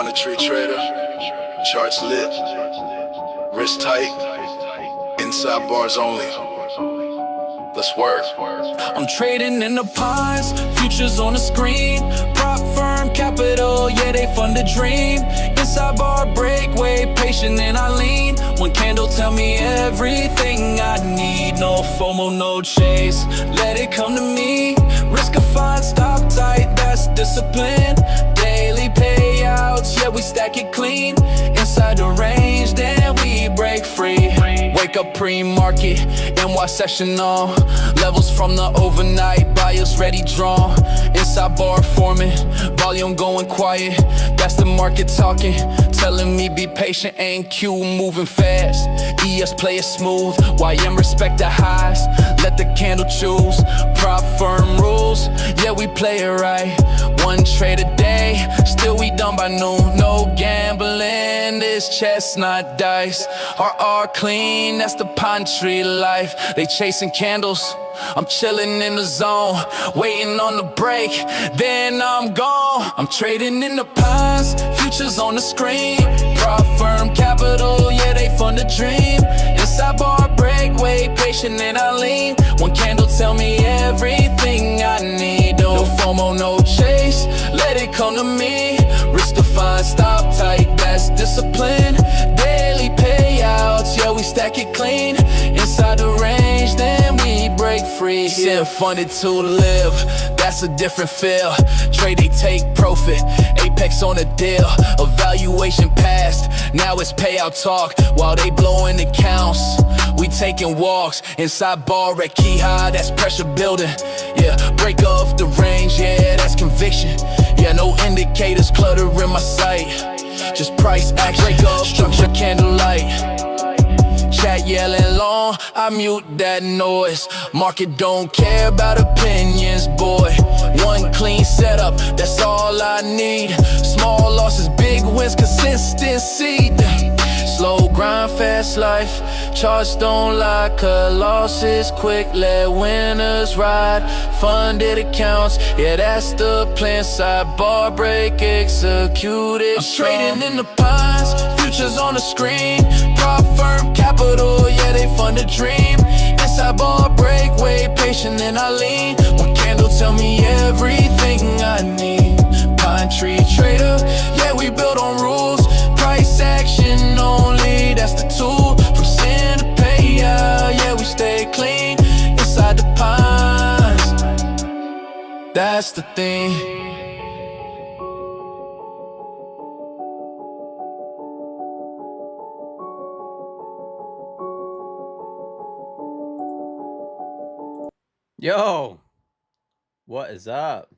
On the tree trader, charts lit, wrist tight, inside bars only. Let's work. I'm trading in the pines, futures on the screen. Prop firm capital, yeah, they fund the dream. Inside bar breakaway, patient and I lean. One candle tell me everything I need. No FOMO, no chase, let it come to me. Risk a fine, stop tight, that's discipline. Daily payouts, yeah, we stack it clean. Inside the range, then we break free. Wake up pre-market, NY session on. Levels from the overnight, buyers ready drawn. Inside bar forming, volume going quiet. That's the market talking, telling me be patient. ANQ moving fast, ES play it smooth. YM respect the highs, let the candle choose. Prop firm rules, yeah we play it right. One trade a day, still we done by noon. No gambling, this chestnut dice. RR clean, that's the pine tree life. They chasing candles, I'm chilling in the zone, waiting on the break, then I'm gone. I'm trading in the pines, futures on the screen. Prop firm capital, yeah they fund the dream. Inside bar breakaway, patient and I lean. One candle tell me everything I need. No FOMO, no chase, let it come to me. Risk to find, stop tight, that's discipline. Daily payouts, yeah we stack it clean. Inside the range, then we break free. Yeah, funded to live, that's a different feel. Trade, they take profit, apex on the deal. Evaluation passed, now it's payout talk. While they blowing accounts, we taking walks. Inside bar at key high, that's pressure building. Yeah, break off the range, yeah, that's conviction. Yeah, no indicators clutter in my sight. Just price action, break off structure, candlelight. Chat yelling long, I mute that noise. Market don't care about opinions, boy. One clean setup, that's all I need. Small losses, big wins, consistency. Slow grind, fast life. Charts don't lie, cut losses quick, let winners ride. Funded accounts, yeah that's the plan. Sidebar break, execute it. I'm trading in the pines, futures on the screen. Prop firm capital, yeah they fund a dream. Inside bar breakaway, patient and I lean. One candle tell me everything I need. Pine tree trader, yeah we build on rules. Price action only, that's the tool. From sin to payout, yeah we stay clean. Inside the pines, that's the thing. Yo, what is up?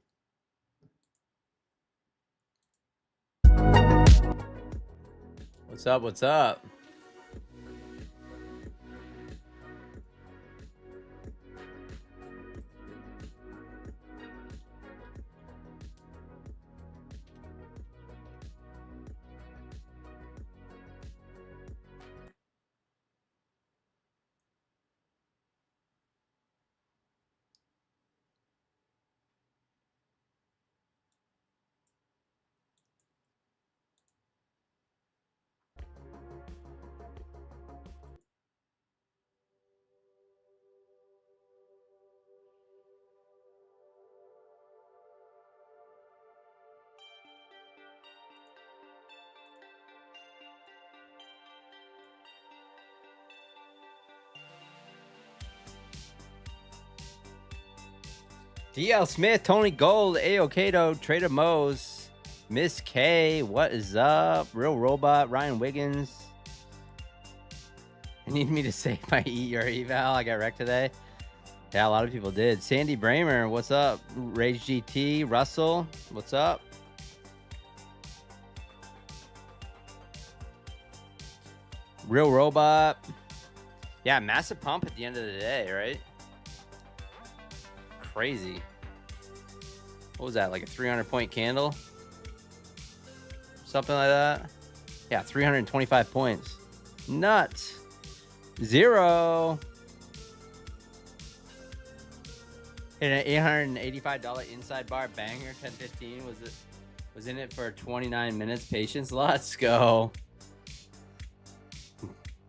What's up? What's up? DL Smith, Tony Gold, Ayo Kato, Trader Mose, Miss K, what is up? Real Robot, Ryan Wiggins. You need me to say my eat your eval? I got wrecked today. Yeah, a lot of people did. Sandy Bramer, what's up? Rage GT, Russell, what's up? Real Robot. Yeah, massive pump at the end of the day, right? Crazy. What was that, like a 300-point candle? Something like that? Yeah, 325 points. Nuts. Zero. Hit an $885 inside bar banger, 1015. Was it Was in it for 29 minutes. Patience. Let's go.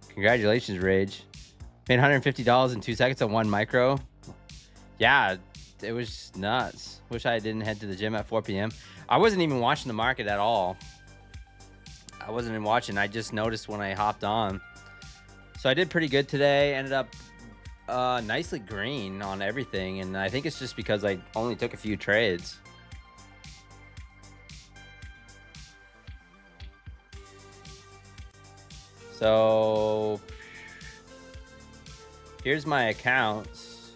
Congratulations, Rage. Made $150 in 2 seconds on 1 micro. Yeah, it was nuts. Wish I didn't head to the gym at 4 p.m. I wasn't even watching the market at all. I wasn't even watching. I just noticed when I hopped on. So I did pretty good today. Ended up nicely green on everything. And I think it's just because I only took a few trades. So here's my accounts.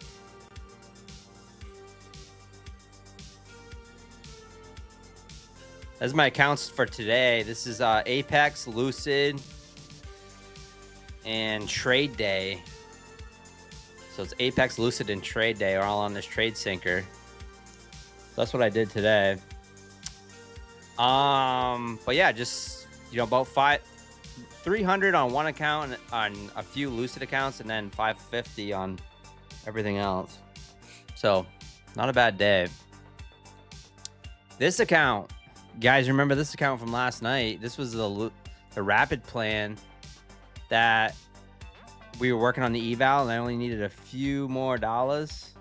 That's my accounts for today. This is Apex, Lucid, and Trade Day. So it's Apex, Lucid, and Trade Day are all on this Trade Syncer. So that's what I did today. But yeah, just, you know, about 300 on one account and on a few Lucid accounts, and then 550 on everything else. So not a bad day. This account, guys, remember this account from last night? This was the rapid plan that we were working on the eval, and I only needed a few more dollars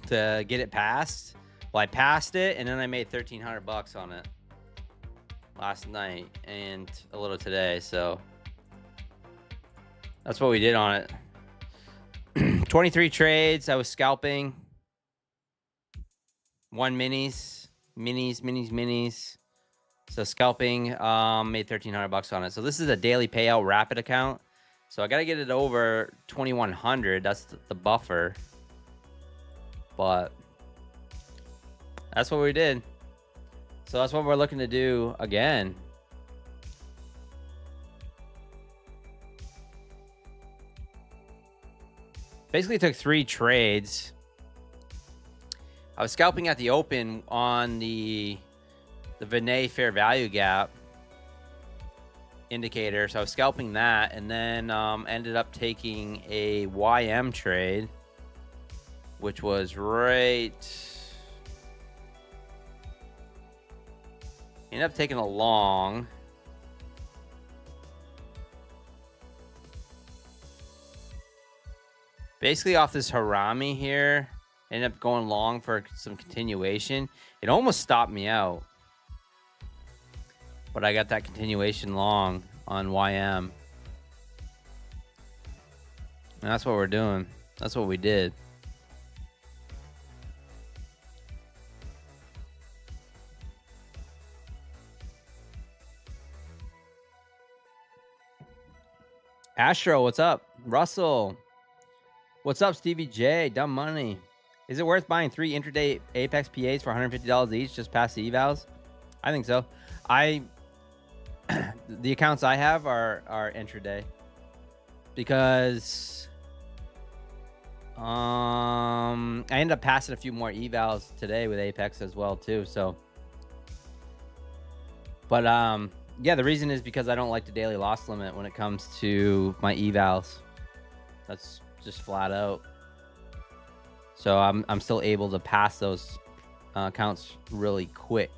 to get it passed. Well, I passed it, and then I made $1,300 on it last night and a little today. So that's what we did on it. 23 trades. I was scalping. 1 minis. So scalping, made $1,300 on it. So this is a daily payout rapid account. So I got to get it over 2,100. That's the buffer. But that's what we did. So that's what we're looking to do again. Basically took 3 trades. I was scalping at the open on the Vinay fair value gap indicator. So I was scalping that, and then ended up taking a YM trade, which was right. Ended up taking a long. Basically off this Harami here. Ended up going long for some continuation. It almost stopped me out, but I got that continuation long on YM. And that's what we're doing. That's what we did. Astro, what's up? Russell, what's up? Stevie J, Dumb Money. Is it worth buying 3 intraday Apex PAs for $150 each just past the evals? I think so. The accounts I have are intraday because I ended up passing a few more evals today with Apex as well too. So, but yeah, the reason is because I don't like the daily loss limit when it comes to my evals. That's just flat out. So I'm still able to pass those accounts really quick.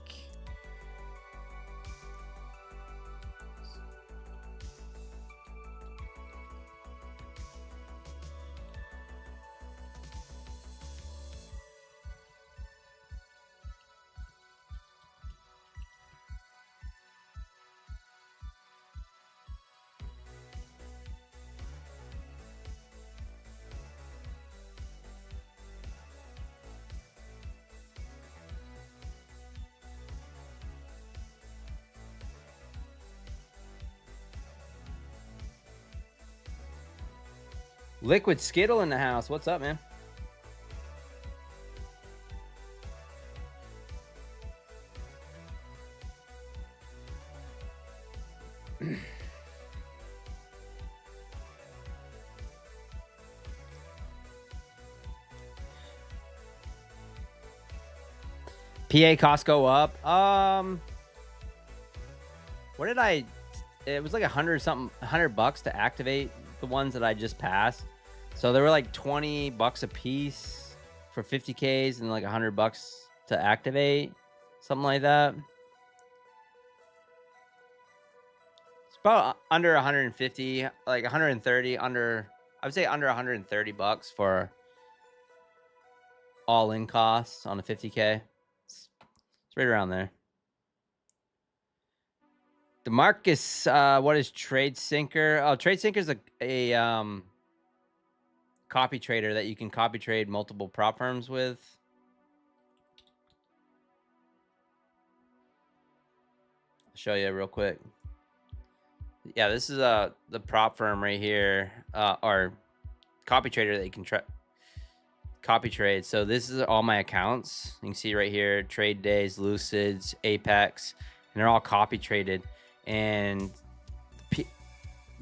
Liquid Skittle in the house. What's up, man? PA costs go up. What did I? It was like $100 to activate the ones that I just passed. So they were like $20 a piece for 50Ks and like $100 to activate. something like that. It's about under 150, like 130, under, I would say under 130 bucks for all in costs on a 50K. It's right around there. DeMarcus, what is Trade Syncer? Oh, Trade Syncer is a copy trader that you can copy trade multiple prop firms with. I'll show you real quick. Yeah, this is the prop firm right here, or copy trader that you can copy trade. So this is all my accounts. You can see right here, Trade Days, Lucids, Apex, and they're all copy traded. And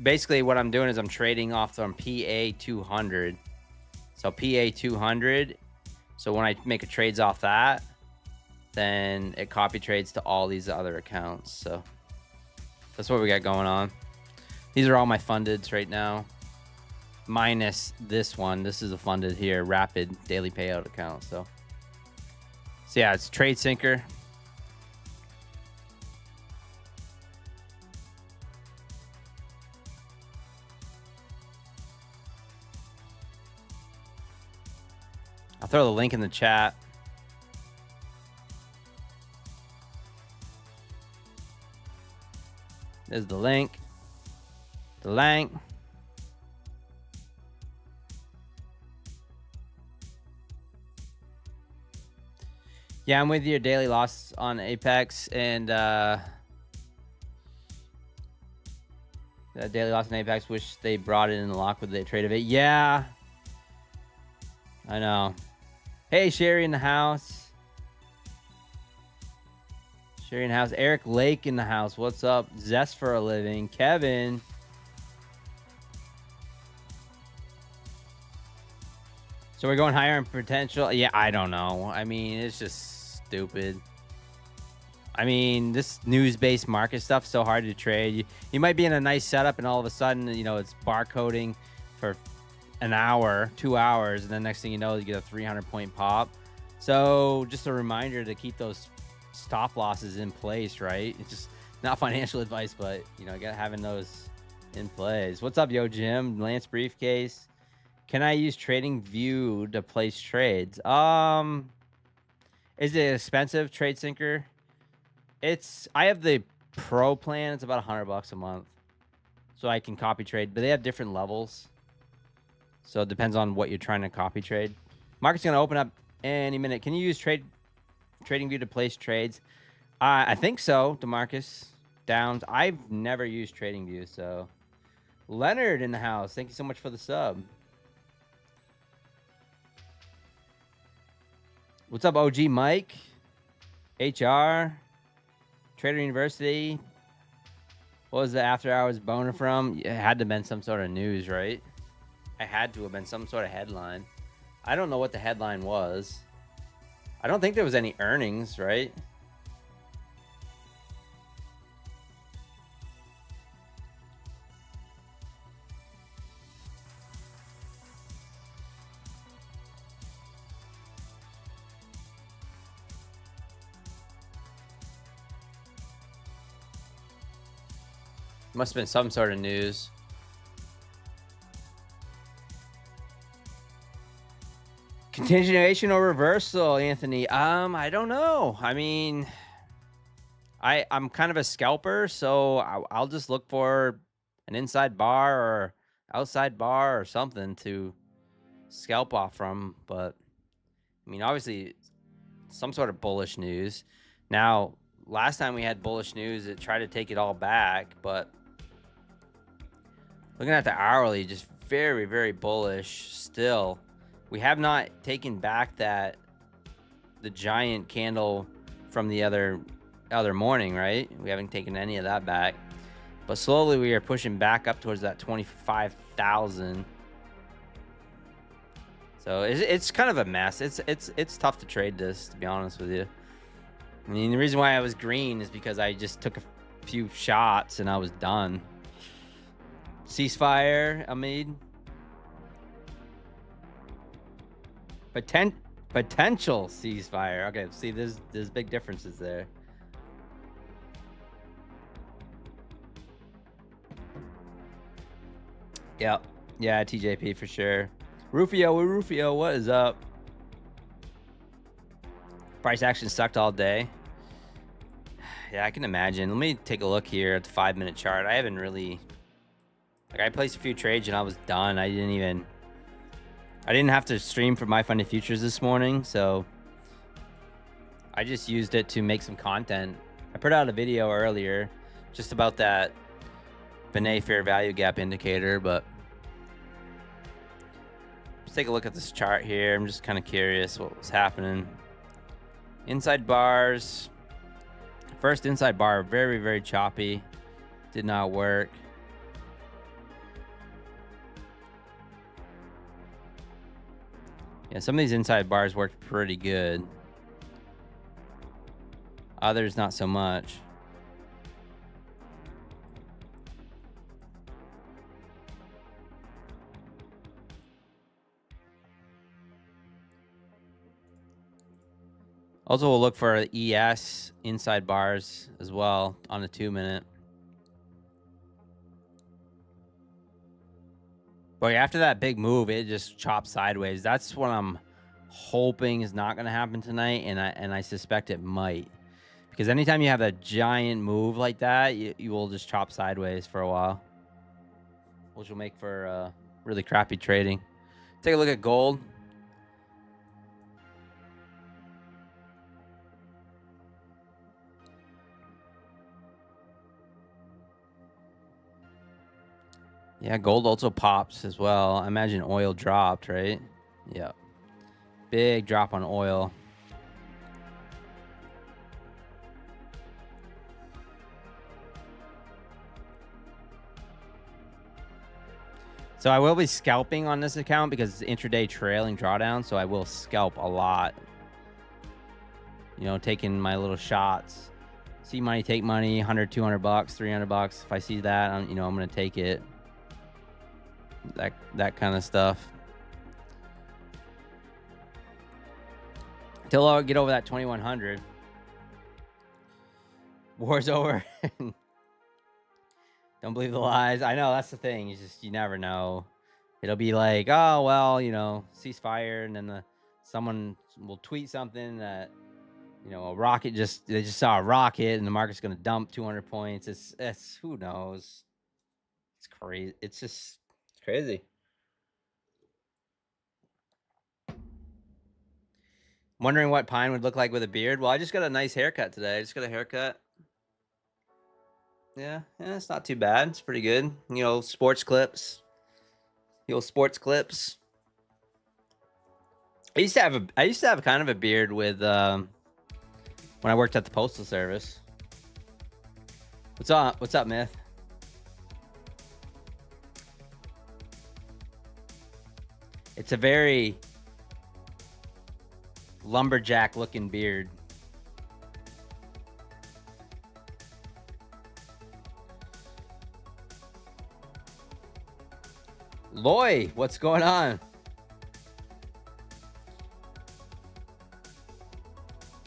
basically what I'm doing is I'm trading off from PA200. So PA200. So when I make a trades off that, then it copy trades to all these other accounts. So that's what we got going on. These are all my fundeds right now, minus this one. This is a funded here, rapid daily payout account. So yeah, it's Trade Syncer. I'll throw the link in the chat. There's the link. The link. Yeah, I'm with your daily loss on Apex and that daily loss on Apex. Wish they brought it in the lock with the trade of it. Yeah, I know. Hey, Sherry in the house. Sherry in the house. Eric Lake in the house. What's up? Zest for a living. Kevin. So we're going higher in potential. Yeah, I don't know. I mean, it's just stupid. I mean, this news-based market stuff is so hard to trade. You might be in a nice setup and all of a sudden, you know, it's barcoding for an hour, 2 hours, and then next thing you know, you get a 300-point pop. So just a reminder to keep those stop losses in place, right? It's just not financial advice, but, you know, having those in place. What's up, Yo Jim? Lance Briefcase. Can I use Trading View to place trades? Is it expensive, Trade Syncer? I have the pro plan. It's about $100 a month. So I can copy trade, but they have different levels. So it depends on what you're trying to copy trade. Market's going to open up any minute. Can you use Trading View to place trades? I think so, DeMarcus Downs. I've never used Trading View, so. Leonard in the house. Thank you so much for the sub. What's up, OG Mike? HR? Trader University? What was the after hours boner from? It had to have been some sort of news, right? It had to have been some sort of headline. I don't know what the headline was. I don't think there was any earnings, right? Must have been some sort of news. Continuation or reversal, Anthony? I don't know. I mean, I'm kind of a scalper, so I'll just look for an inside bar or outside bar or something to scalp off from. But I mean, obviously, some sort of bullish news. Now, last time we had bullish news, it tried to take it all back, but looking at the hourly, just very, very bullish still. We have not taken back the giant candle from the other morning, right? We haven't taken any of that back. But slowly we are pushing back up towards that 25,000. So it's kind of a mess. It's tough to trade this, to be honest with you. I mean, the reason why I was green is because I just took a few shots and I was done. Ceasefire, Amid. Potential ceasefire. Okay, see, there's big differences there. Yep. Yeah, TJP for sure. Rufio, what is up? Price action sucked all day. Yeah, I can imagine. Let me take a look here at the 5-minute chart. I haven't really... Like, I placed a few trades and I was done. I didn't have to stream for My Funded Futures this morning, so... I just used it to make some content. I put out a video earlier just about that Binet fair value gap indicator, but... Let's take a look at this chart here. I'm just kind of curious what was happening. Inside bars... First inside bar, very, very choppy. Did not work. Yeah, some of these inside bars worked pretty good. Others, not so much. Also, we'll look for ES inside bars as well on the 2-minute. But after that big move, it just chopped sideways. That's what I'm hoping is not going to happen tonight, and I suspect it might. Because anytime you have a giant move like that, you will just chop sideways for a while, which will make for really crappy trading. Take a look at gold. Yeah, gold also pops as well. I imagine oil dropped, right? Yeah. Big drop on oil. So I will be scalping on this account because it's intraday trailing drawdown, so I will scalp a lot. You know, taking my little shots. See money, take money, 100, 200 bucks, 300 bucks. If I see that, I'm going to take it. That kind of stuff. Until I get over that 2100. War's over. Don't believe the lies. I know, that's the thing. You never know. It'll be like, oh, well, ceasefire, and then someone will tweet something that, a rocket they just saw a rocket and the market's going to dump 200 points. It's who knows? It's crazy. It's just crazy. Wondering what Pine would look like with a beard. Well, I just got a nice haircut today. I just got a haircut. Yeah, it's not too bad. It's pretty good. Sports clips. The old sports clips. I used to have kind of a beard with when I worked at the Postal Service. What's up? What's up, Myth? It's a very lumberjack looking beard. Loy, what's going on?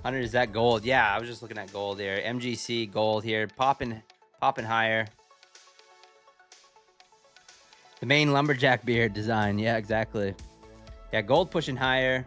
100, is that gold? Yeah, I was just looking at gold here. MGC gold here, popping higher. The main lumberjack beard design. Yeah, exactly. Yeah, gold pushing higher.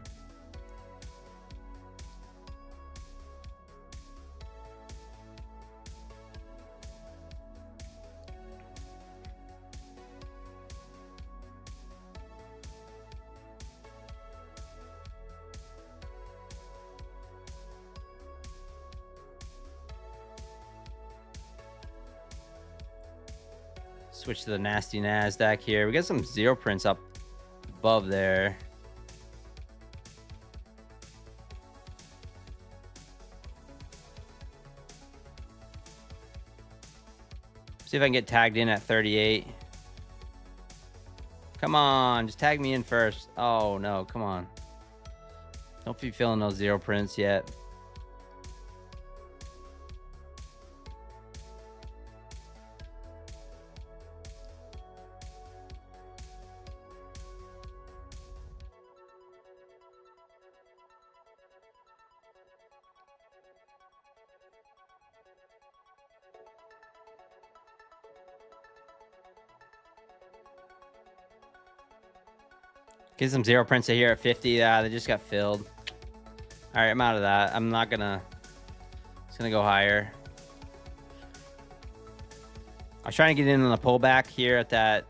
Switch to the nasty NASDAQ here. We got some zero prints up above there. See if I can get tagged in at 38. Come on, just tag me in first. Oh no, come on. Don't be feeling those zero prints yet. Get some zero prints here at 50. Yeah, they just got filled. All right, I'm out of that. I'm not gonna. It's gonna go higher. I was trying to get in on a pullback here at that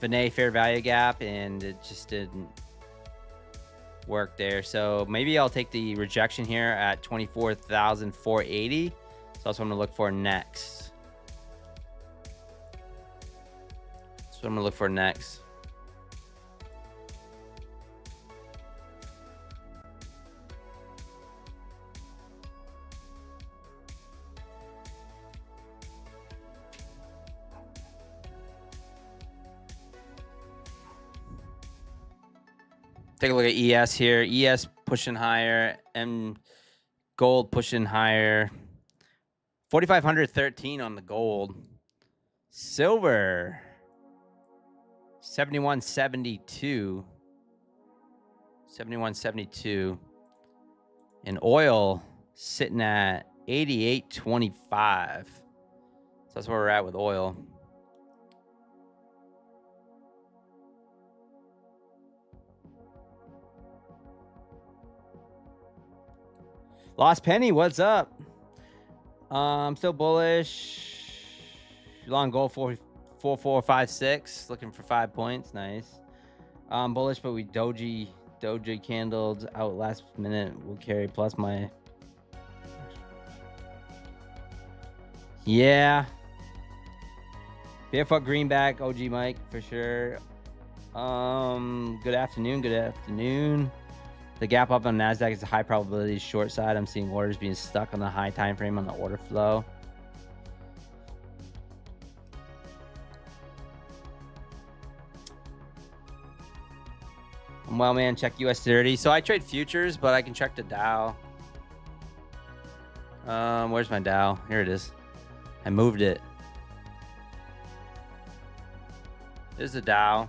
Vinay fair value gap, and it just didn't work there. So maybe I'll take the rejection here at 24,480. So that's what I'm gonna look for next. That's what I'm gonna look for next. Take a look at ES here. ES pushing higher. M gold pushing higher. 4,513 on the gold. Silver 71.72. 71.72. And oil sitting at 88.25. So that's where we're at with oil. Lost Penny, what's up? I'm still bullish. Long goal 4456. Looking for 5 points. Nice. Bullish, but we doji candled out last minute. Will carry plus my. Yeah. Barefoot greenback, OG Mike for sure. Good afternoon. Good afternoon. The gap up on NASDAQ is a high probability short side. I'm seeing orders being stuck on the high time frame on the order flow. Well, man, check US 30. So I trade futures, but I can check the Dow. Where's my Dow? Here it is. I moved it. There's the Dow.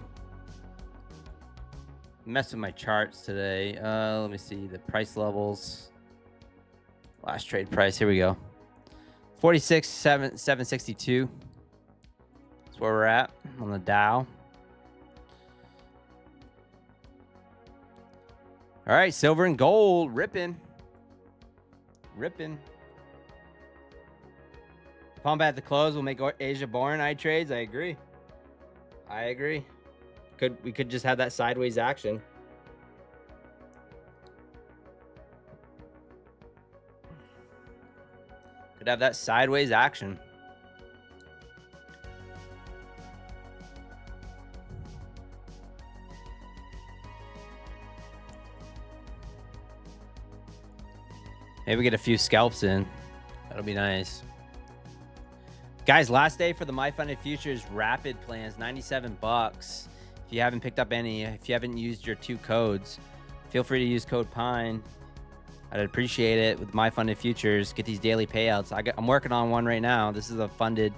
Mess with my charts today. Let me see the price levels. Last trade price. Here we go. 46,762. That's where we're at on the Dow. All right, silver and gold ripping. Pump at the close will make Asia boring. I trades. I agree. We could just have that sideways action. Could have that sideways action. Maybe get a few scalps in. That'll be nice. Guys, last day for the MyFunded Futures Rapid plans, 97 bucks. If you haven't picked up any, if you haven't used your 2 codes, feel free to use code PINE. I'd appreciate it with MyFunded Futures. Get these daily payouts. I'm working on one right now. This is a funded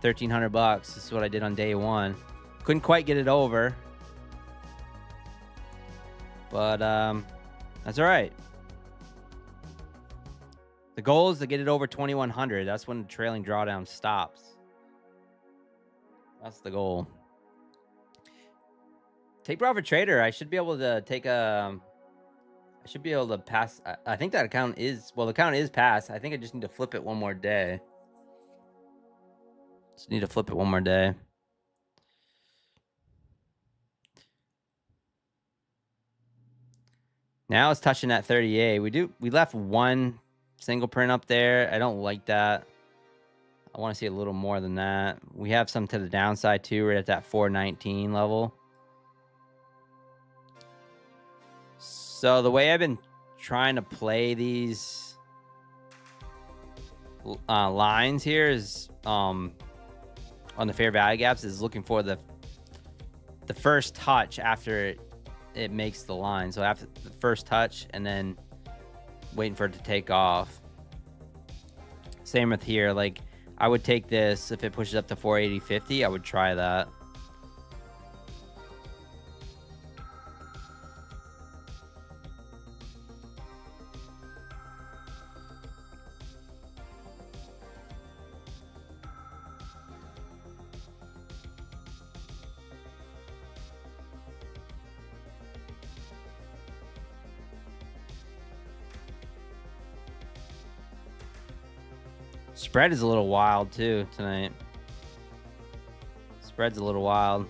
1,300 bucks. This is what I did on day 1. Couldn't quite get it over, but that's all right. The goal is to get it over 2,100. That's when the trailing drawdown stops. That's the goal. Take Profit Trader. I should be able to take a. I should be able to pass. I think that account is. Well, the account is passed. I think I just need to flip it one more day. Just need to flip it one more day. Now it's touching at 38. We left one single print up there. I don't like that. I want to see a little more than that. We have some to the downside too. We're at that 419 level. So the way I've been trying to play these lines here is on the fair value gaps is looking for the first touch after it makes the line. So after the first touch and then waiting for it to take off. Same with here. Like I would take this if it pushes up to 480.50. I would try that. Spread is a little wild too tonight. Spread's a little wild.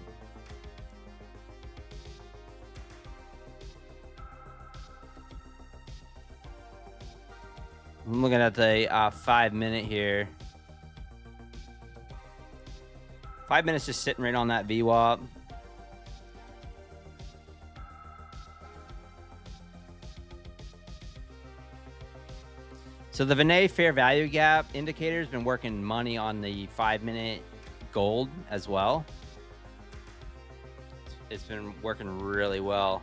I'm looking at the 5 minute here. 5 minutes just sitting right on that VWAP. So the Vinay fair value gap indicator has been working money on the 5 minute gold as well. It's been working really well.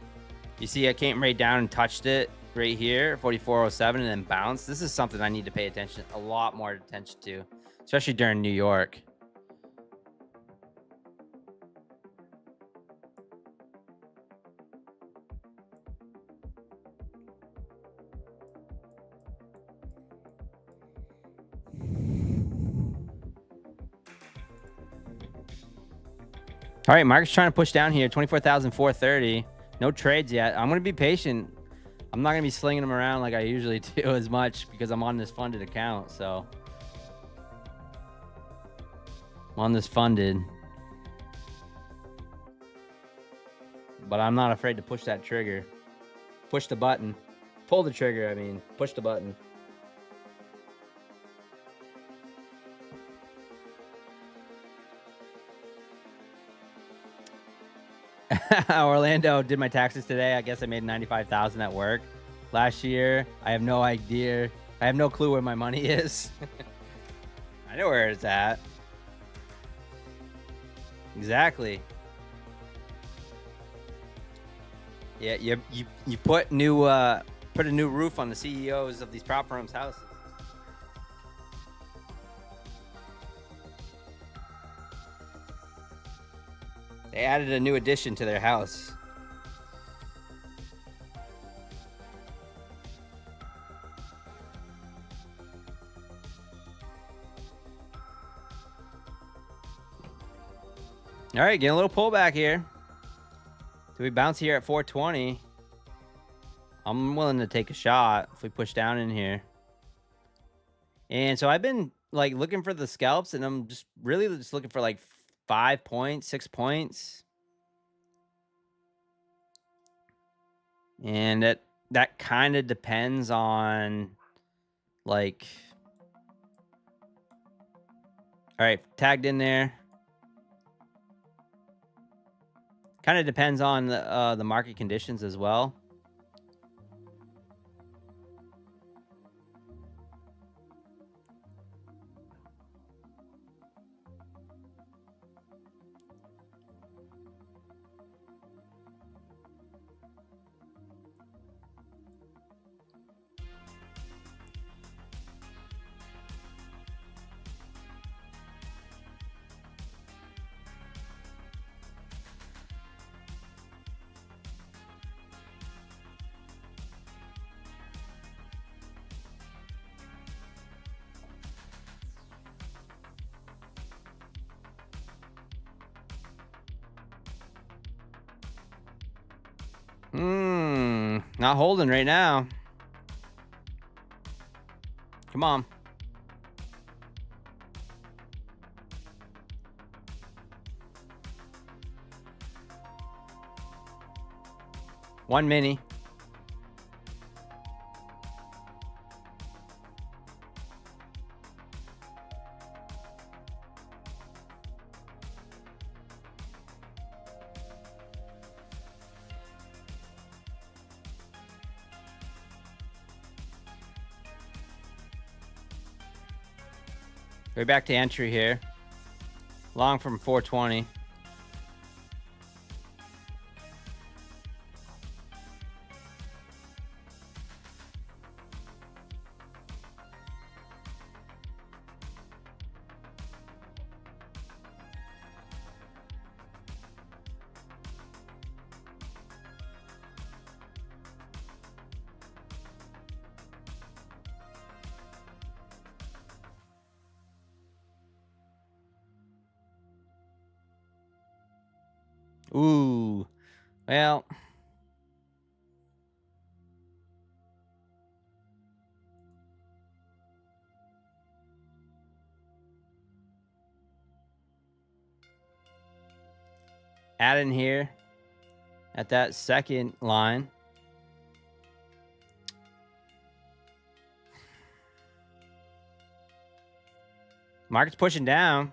You see, I came right down and touched it right here, 44.07, and then bounced. This is something I need to pay a lot more attention to, especially during New York. All right, market's trying to push down here, 24,430. No trades yet. I'm going to be patient. I'm not going to be slinging them around like I usually do as much because I'm on this funded account. So I'm on this funded. But I'm not afraid to push that trigger. Push the button. Pull the trigger, I mean. Push the button. Orlando did my taxes today. I guess I made 95,000 at work last year. I have no idea. I have no clue where my money is. I know where it's at. Exactly. Yeah, you put a new roof on the CEOs of these prop firms' houses. They added a new addition to their house. All right, getting a little pullback here. Do we bounce here at 420? I'm willing to take a shot if we push down in here. And so I've been like looking for the scalps, and I'm just really just looking for like 5 points, 6 points. And that kind of depends on like, all right, tagged in there. Kind of depends on the market conditions as well. Not holding right now. Come on. One mini. We're back to entry here. Long from 420. Ooh, well, add in here at that second line. Market's pushing down.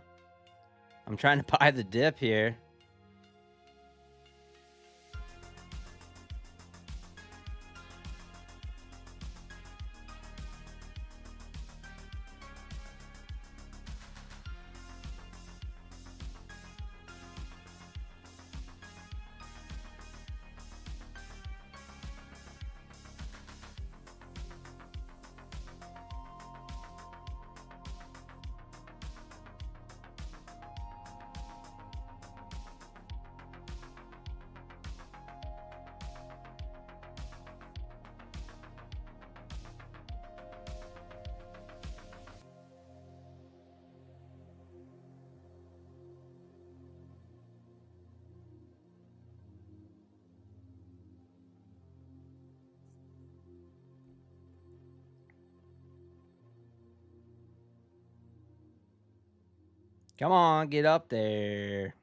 I'm trying to buy the dip here. Come on, get up there.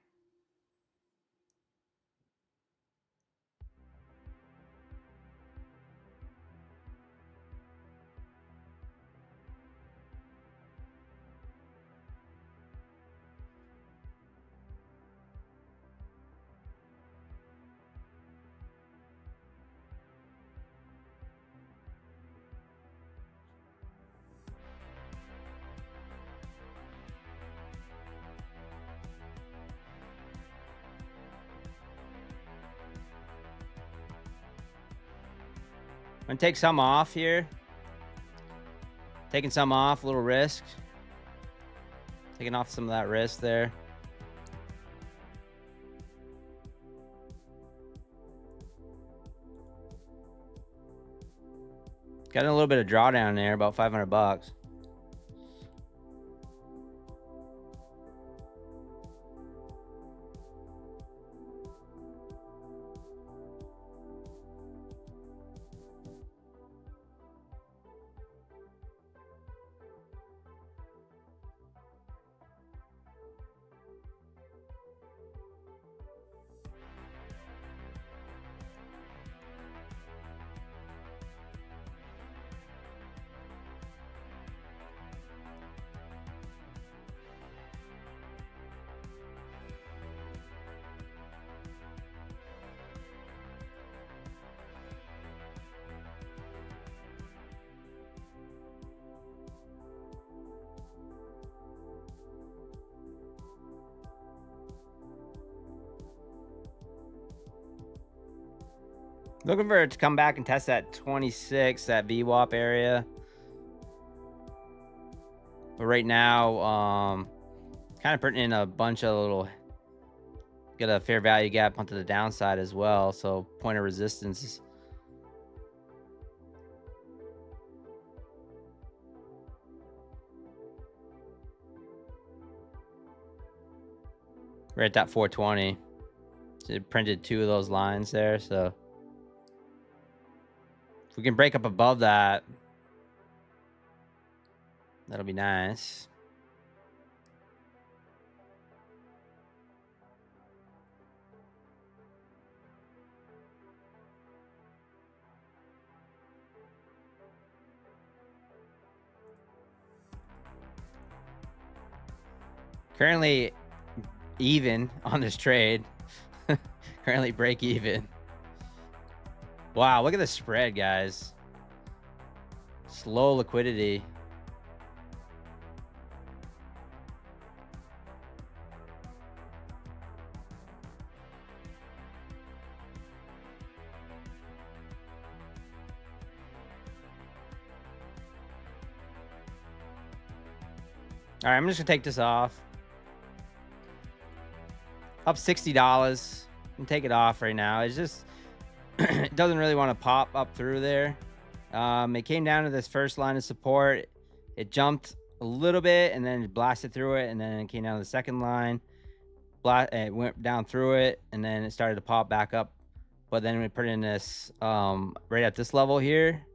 I'm gonna take some off here. Taking some off, a little risk. Taking off some of that risk there. Got a little bit of drawdown there, about 500 bucks. Looking for it to come back and test that 26, that VWAP area. But right now, kind of putting in a bunch of little, get a fair value gap onto the downside as well. So point of resistance is right at that 420. So it printed 2 of those lines there. So if we can break up above that, that'll be nice. Currently even on this trade. Currently break even. Wow, look at the spread, guys. Slow liquidity. All right, I'm just gonna take this off. Up $60. And take it off right now. It's just it doesn't really want to pop up through there. It came down to this first line of support. It jumped a little bit and then it blasted through it, and then it came down to the second line. It went down through it, and then it started to pop back up. But then we put in this right at this level here,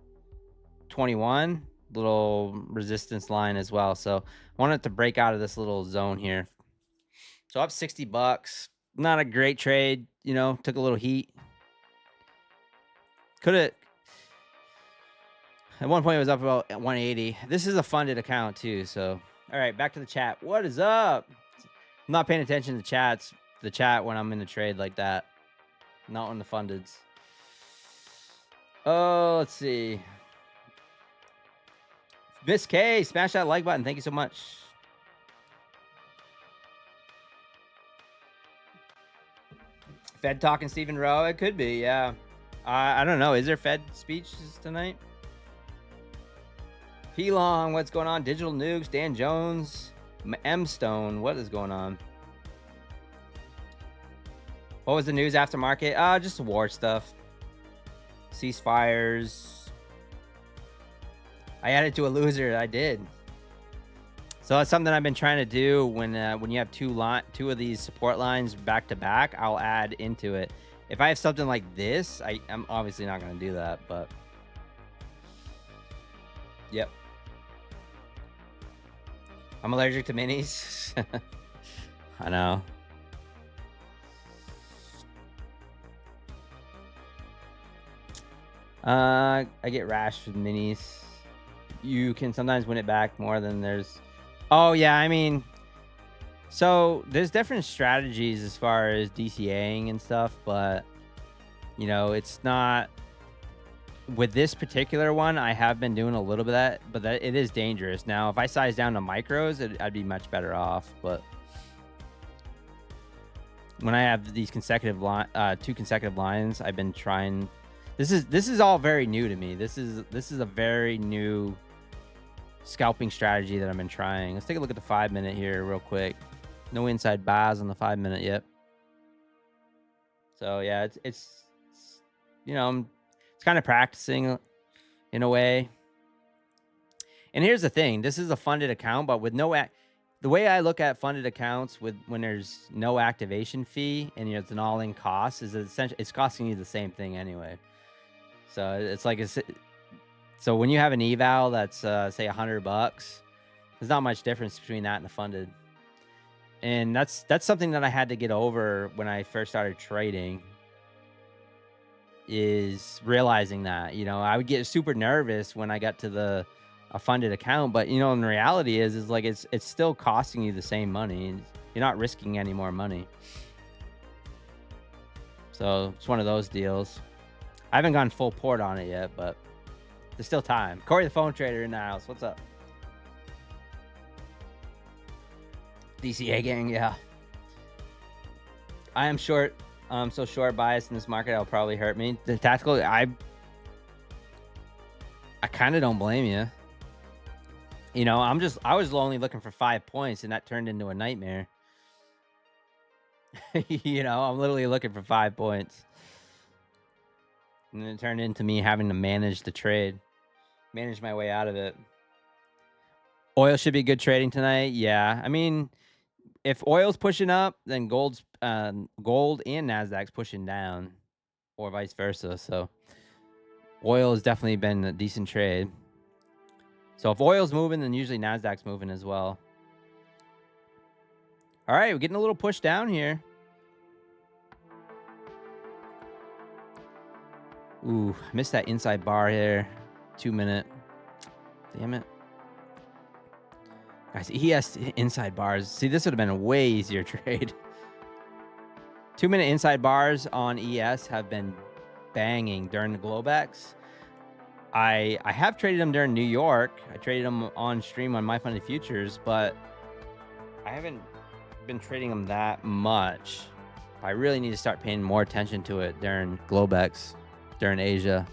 21 little resistance line as well. So I wanted to break out of this little zone here. So up $60. not a great trade. You know, took a little heat. Could have. At one point, it was up about 180. This is a funded account too. So, all right, back to the chat. What is up? I'm not paying attention to the chat when I'm in a trade like that. Not on the fundeds. Oh, let's see. Miss K, smash that like button. Thank you so much. Fed talking Stephen Rowe. It could be, yeah. I don't know. Is there Fed speeches tonight? P Long, what's going on? Digital Nukes, Dan Jones, M Stone. What is going on? What was the news after market? Just war stuff. Ceasefires. I added to a loser. I did. So that's something I've been trying to do when you have two of these support lines back to back. I'll add into it. If I have something like this, I'm obviously not going to do that, but yep. I'm allergic to minis. I know. I get rash with minis. You can sometimes win it back more than there's. Oh yeah, I mean, so there's different strategies as far as DCAing and stuff, but you know, it's not with this particular one. I have been doing a little bit of that, but it is dangerous. Now, if I size down to micros, I'd be much better off. But when I have these two consecutive lines, I've been trying. This is all very new to me. This is a very new scalping strategy that I've been trying. Let's take a look at the 5 minute here real quick. No inside buys on the 5 minute yet. So yeah, it's you know, it's kind of practicing in a way. And here's the thing: this is a funded account, but with no the way I look at funded accounts when there's no activation fee and it's an all-in cost is essentially it's costing you the same thing anyway. So it's like so when you have an eval that's say $100, there's not much difference between that and the funded. And that's something that I had to get over when I first started trading, is realizing that, you know, I would get super nervous when I got to a funded account, but you know, in reality is like it's still costing you the same money. You're not risking any more money. So it's one of those deals. I haven't gone full port on it yet, but there's still time. Corey the phone trader in the house. What's up? DCA gang, yeah. I am short. So short bias in this market, it'll probably hurt me. The tactical, I kind of don't blame you. You know, I was only looking for 5 points, and that turned into a nightmare. You know, I'm literally looking for 5 points. And it turned into me having to manage the trade, manage my way out of it. Oil should be good trading tonight. Yeah. I mean, if oil's pushing up, then gold and Nasdaq's pushing down, or vice versa. So oil has definitely been a decent trade. So if oil's moving, then usually Nasdaq's moving as well. All right, we're getting a little push down here. Ooh, I missed that inside bar here. 2 minute. Damn it. Guys, ES inside bars. See, this would have been a way easier trade. 2 minute inside bars on ES have been banging during the Globex. I have traded them during New York. I traded them on stream on My Funded Futures, but I haven't been trading them that much. I really need to start paying more attention to it during Globex, during Asia.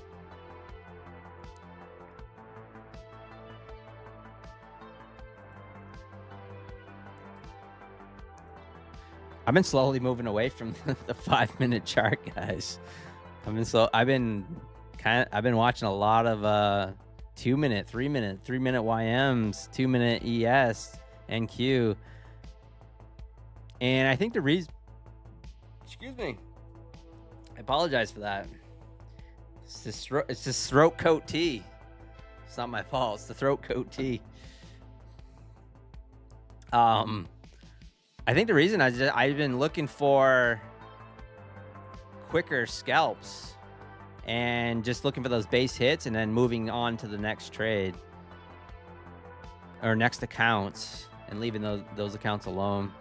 I've been slowly moving away from the 5 minute chart, guys. I've been watching a lot of 2 minute, 3 minute, 3 minute YMs, 2 minute ES, NQ. And I think the reason, excuse me, I apologize for that. It's this throat coat tea. It's not my fault. It's the throat coat tea. I think the reason I've been looking for quicker scalps and just looking for those base hits and then moving on to the next trade or next accounts and leaving those accounts alone.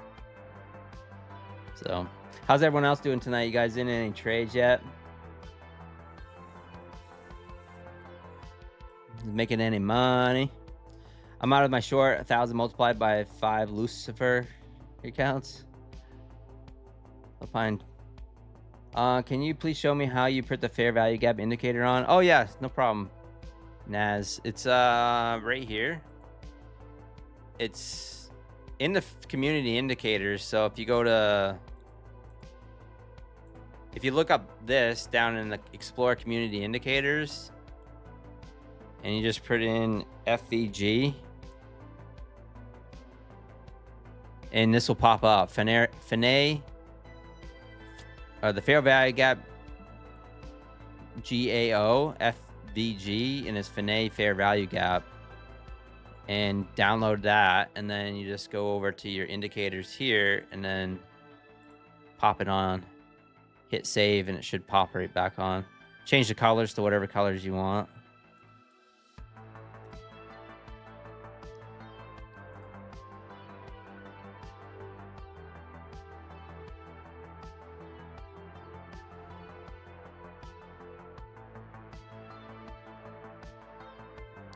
So how's everyone else doing tonight? You guys in any trades yet? Making any money? I'm out of my short. 1,000 multiplied by 5 Lucifer accounts. Alpine. Can you please show me how you put the fair value gap indicator on? Oh yeah, no problem. Naz, it's right here. It's in the community indicators. So if you go to, if you look up this down in the explore community indicators, and you just put in FVG, and this will pop up. Finet, the fair value gap GAO FVG, and it's Finet fair value gap. And download that, and then you just go over to your indicators here, and then pop it on. Hit save, and it should pop right back on. Change the colors to whatever colors you want.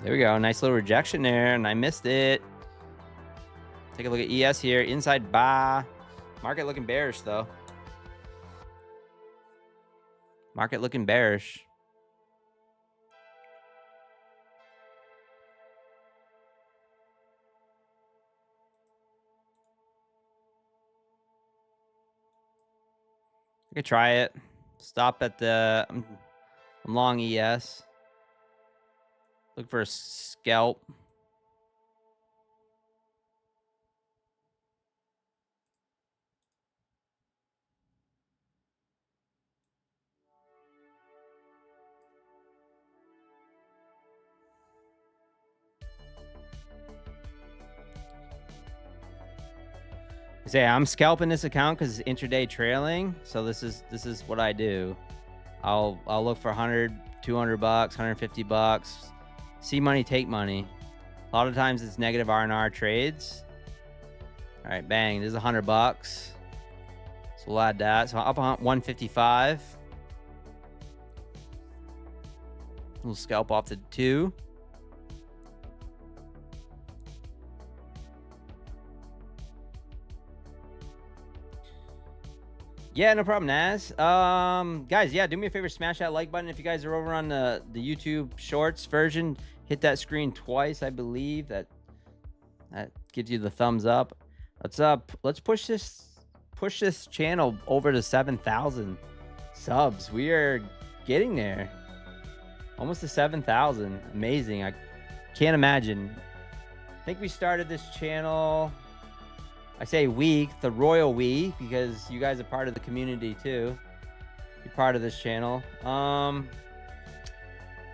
There we go. Nice little rejection there, and I missed it. Take a look at ES here. Inside buy. Market looking bearish, though. Market looking bearish. I could try it. Stop at the... I'm long ES. Look for a scalp. Say I'm scalping this account because it's intraday trailing. So this is what I do. I'll look for 100, 200 bucks, 150 bucks. See money, take money. A lot of times it's negative R&R trades. All right, bang. This is 100 bucks. So we'll add that. So up on 155. We'll scalp off the 2. Yeah, no problem, Naz. Guys, yeah, do me a favor, smash that like button. If you guys are over on the YouTube Shorts version, hit that screen twice. I believe that gives you the thumbs up. Let's push this channel over to 7,000 subs. We are getting there, almost to 7,000. Amazing. I can't imagine. I think we started this channel, I say we, the royal we, because you guys are part of the community too. You're part of this channel.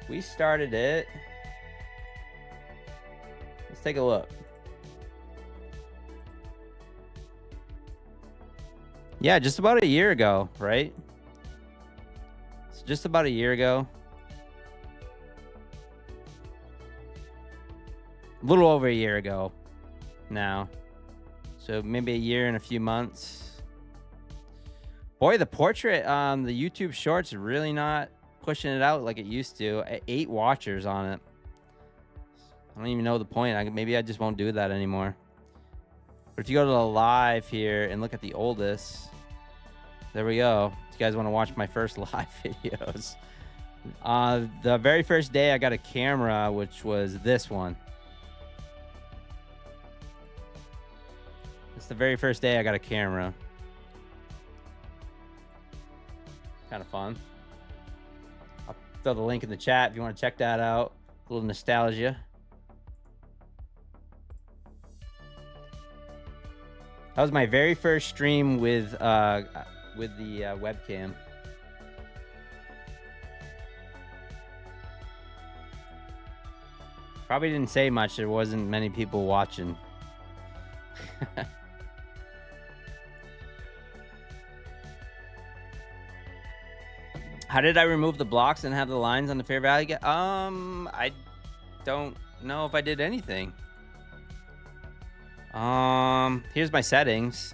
We started it. Let's take a look. Yeah, just about a year ago, right? So just about a year ago. A little over a year ago now. So maybe a year and a few months. Boy, the portrait on the YouTube Shorts is really not pushing it out like it used to. 8 watchers on it. I don't even know the point. Maybe I just won't do that anymore. But if you go to the live here and look at the oldest, there we go. If you guys want to watch my first live videos. The very first day I got a camera, which was this one. It's the very first day I got a camera. Kind of fun. I'll throw the link in the chat if you want to check that out. A little nostalgia. That was my very first stream with the webcam. Probably didn't say much. There wasn't many people watching. How did I remove the blocks and have the lines on the fair value? I don't know if I did anything. Here's my settings.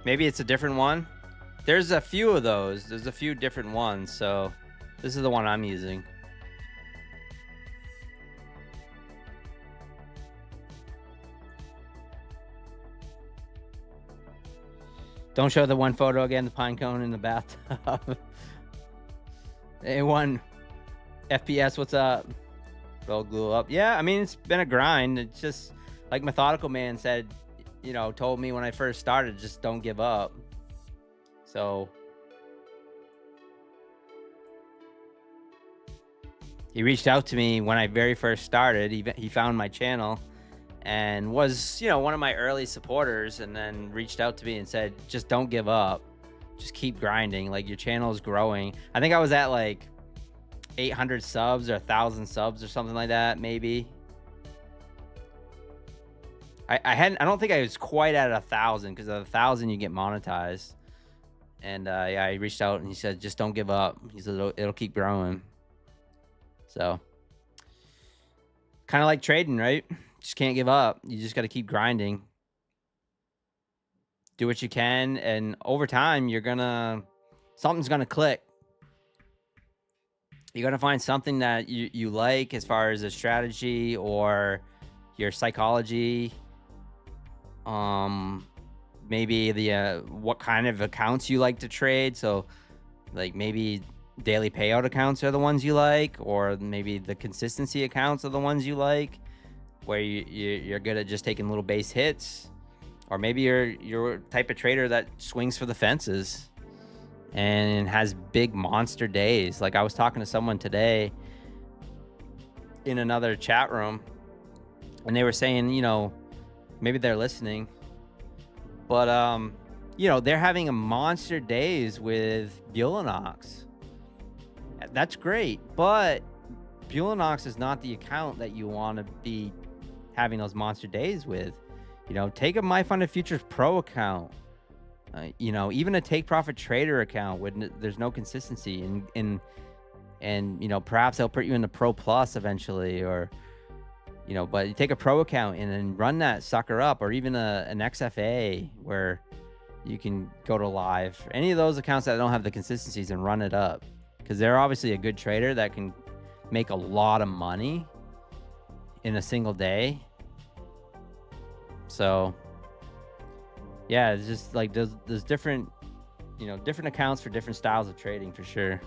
Maybe it's a different one. There's a few of those. There's a few different ones. So this is the one I'm using. Don't show the one photo again, the pine cone in the bathtub. A1 FPS, what's up? Roll glue up. Yeah, I mean, it's been a grind. It's just like Methodical Man said, you know, told me when I first started, just don't give up. So he reached out to me when I very first started. He found my channel and was, you know, one of my early supporters, and then reached out to me and said, just don't give up. Just keep grinding. Like, your channel is growing. I think I was at like 800 subs or 1,000 subs or something like that, maybe. I don't think I was quite at 1,000, because at 1,000 you get monetized. And yeah, I reached out and he said, just don't give up. He said, it'll keep growing. So kind of like trading, right? Just can't give up. You just got to keep grinding. Do what you can, and over time something's gonna click. You're gonna find something that you like, as far as a strategy or your psychology. Maybe the what kind of accounts you like to trade. So like maybe daily payout accounts are the ones you like, or maybe the consistency accounts are the ones you like, where you're good at just taking little base hits. Or maybe you're type of trader that swings for the fences and has big monster days. Like, I was talking to someone today in another chat room, and they were saying, you know, maybe they're listening, but you know, they're having a monster days with Bulenox. That's great, but Bulenox is not the account that you want to be having those monster days with. You know, take a MyFunded Futures Pro account, you know, even a Take Profit Trader account when there's no consistency, and you know, perhaps they'll put you in the Pro Plus eventually, or, you know, but you take a Pro account and then run that sucker up, or even an XFA where you can go to live. Any of those accounts that don't have the consistencies, and run it up, because they're obviously a good trader that can make a lot of money in a single day. So yeah, it's just like there's different, you know, different accounts for different styles of trading, for sure.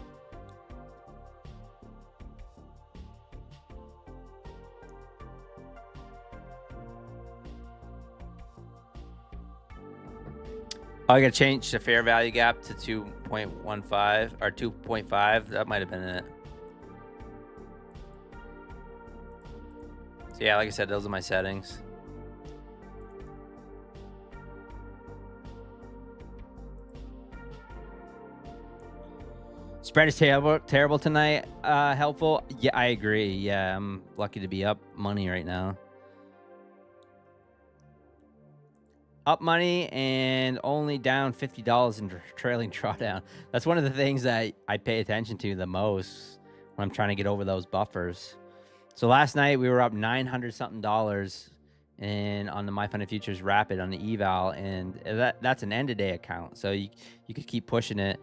Oh, I gotta change the fair value gap to 2.15 or 2.5. That might have been it. So yeah, like I said, those are my settings. Spread is terrible tonight. Helpful. Yeah, I agree. Yeah, I'm lucky to be up money right now. Up money and only down $50 in trailing drawdown. That's one of the things that I pay attention to the most when I'm trying to get over those buffers. So last night we were up $900 something and on the MyFunded Futures Rapid on the eval, and that's an end of day account. So you could keep pushing it.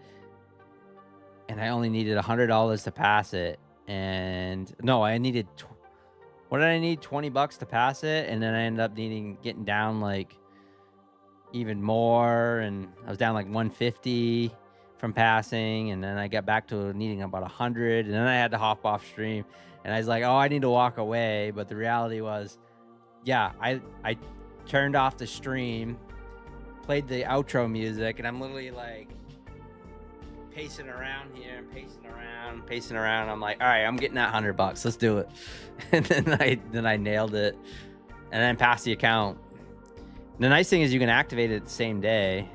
And I only needed $100 to pass it. And no, I needed, what did I need? $20 to pass it. And then I ended up getting down like even more. And I was down like 150 from passing. And then I got back to needing about 100. And then I had to hop off stream. And I was like, oh, I need to walk away. But the reality was, yeah, I turned off the stream, played the outro music, and I'm literally like, pacing around here and pacing around. I'm like, all right, I'm getting that $100. Let's do it. And then I nailed it, and then passed the account. The nice thing is you can activate it the same day,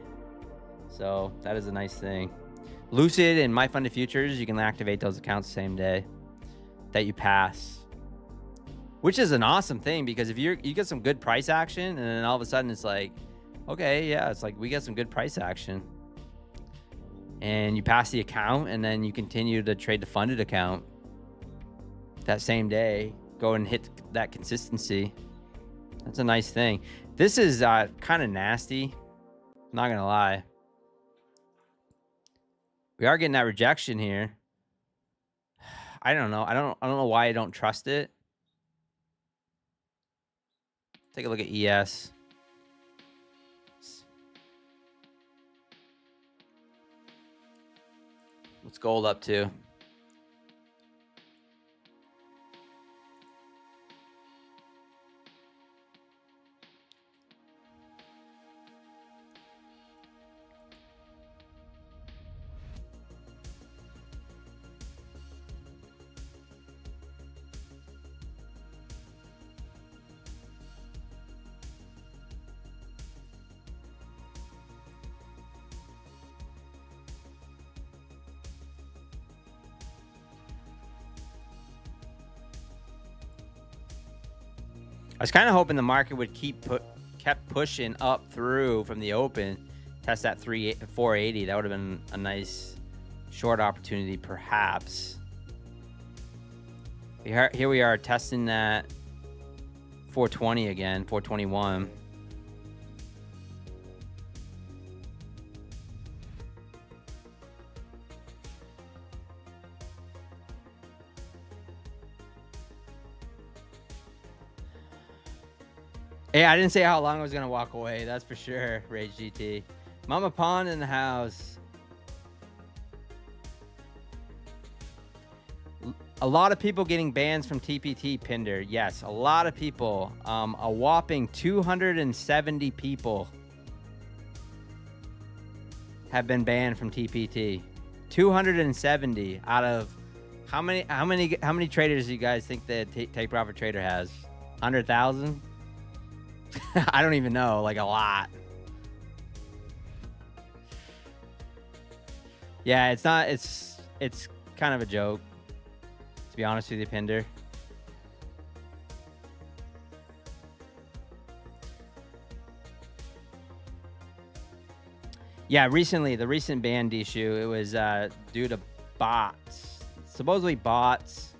so that is a nice thing. Lucid and MyFunded Futures, you can activate those accounts the same day that you pass, which is an awesome thing, because if you get some good price action, and then all of a sudden it's like Okay, yeah, it's like we got some good price action. And you pass the account, and then you continue to trade the funded account that same day. Go and hit that consistency. That's a nice thing. This is kind of nasty. I'm not gonna lie. We are getting that rejection here. I don't know. I don't know why I don't trust it. Take a look at ES. What's gold up to? I was kind of hoping the market would kept pushing up through from the open, test that 480. That would have been a nice short opportunity, perhaps. Here we are testing that 420 again, 421. Hey, I didn't say how long I was going to walk away. That's for sure, Rage GT. Mama Pond in the house. A lot of people getting bans from TPT, Pinder. Yes, a lot of people. A whopping 270 people have been banned from TPT. 270 out of how many traders do you guys think the Take Profit Trader has? 100,000? I don't even know, like a lot. Yeah, it's kind of a joke, to be honest with you, Pinder. Yeah, the recent ban issue, it was due to bots. Supposedly bots.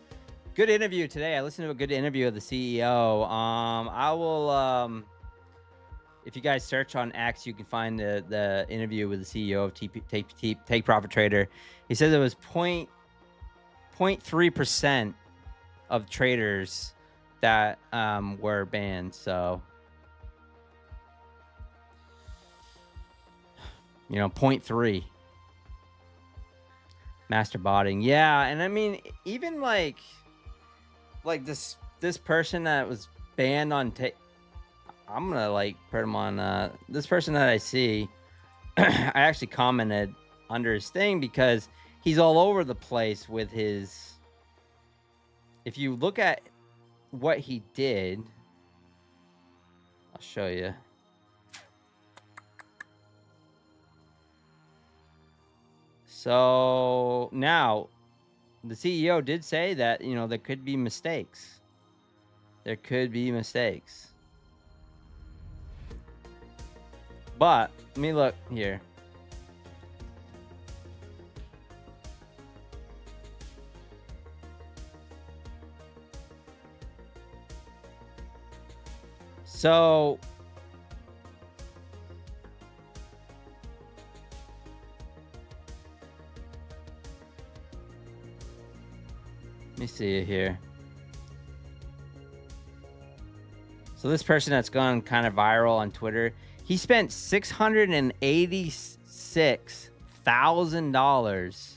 Good interview today. I listened to a good interview of the CEO. I will, if you guys search on X, you can find the interview with the CEO of Take Profit Trader. He says it was 0.3% of traders that were banned. So, 0.3. Master botting. Yeah, and I mean, even like this person that was banned on I'm gonna put him on this person that I see. I actually commented under his thing because he's all over the place with his. If you look at what he did, I'll show you. So now the CEO did say that, there could be mistakes. There could be mistakes. But let me look here. So let me see it here. So this person that's gone kind of viral on Twitter, he spent $686,000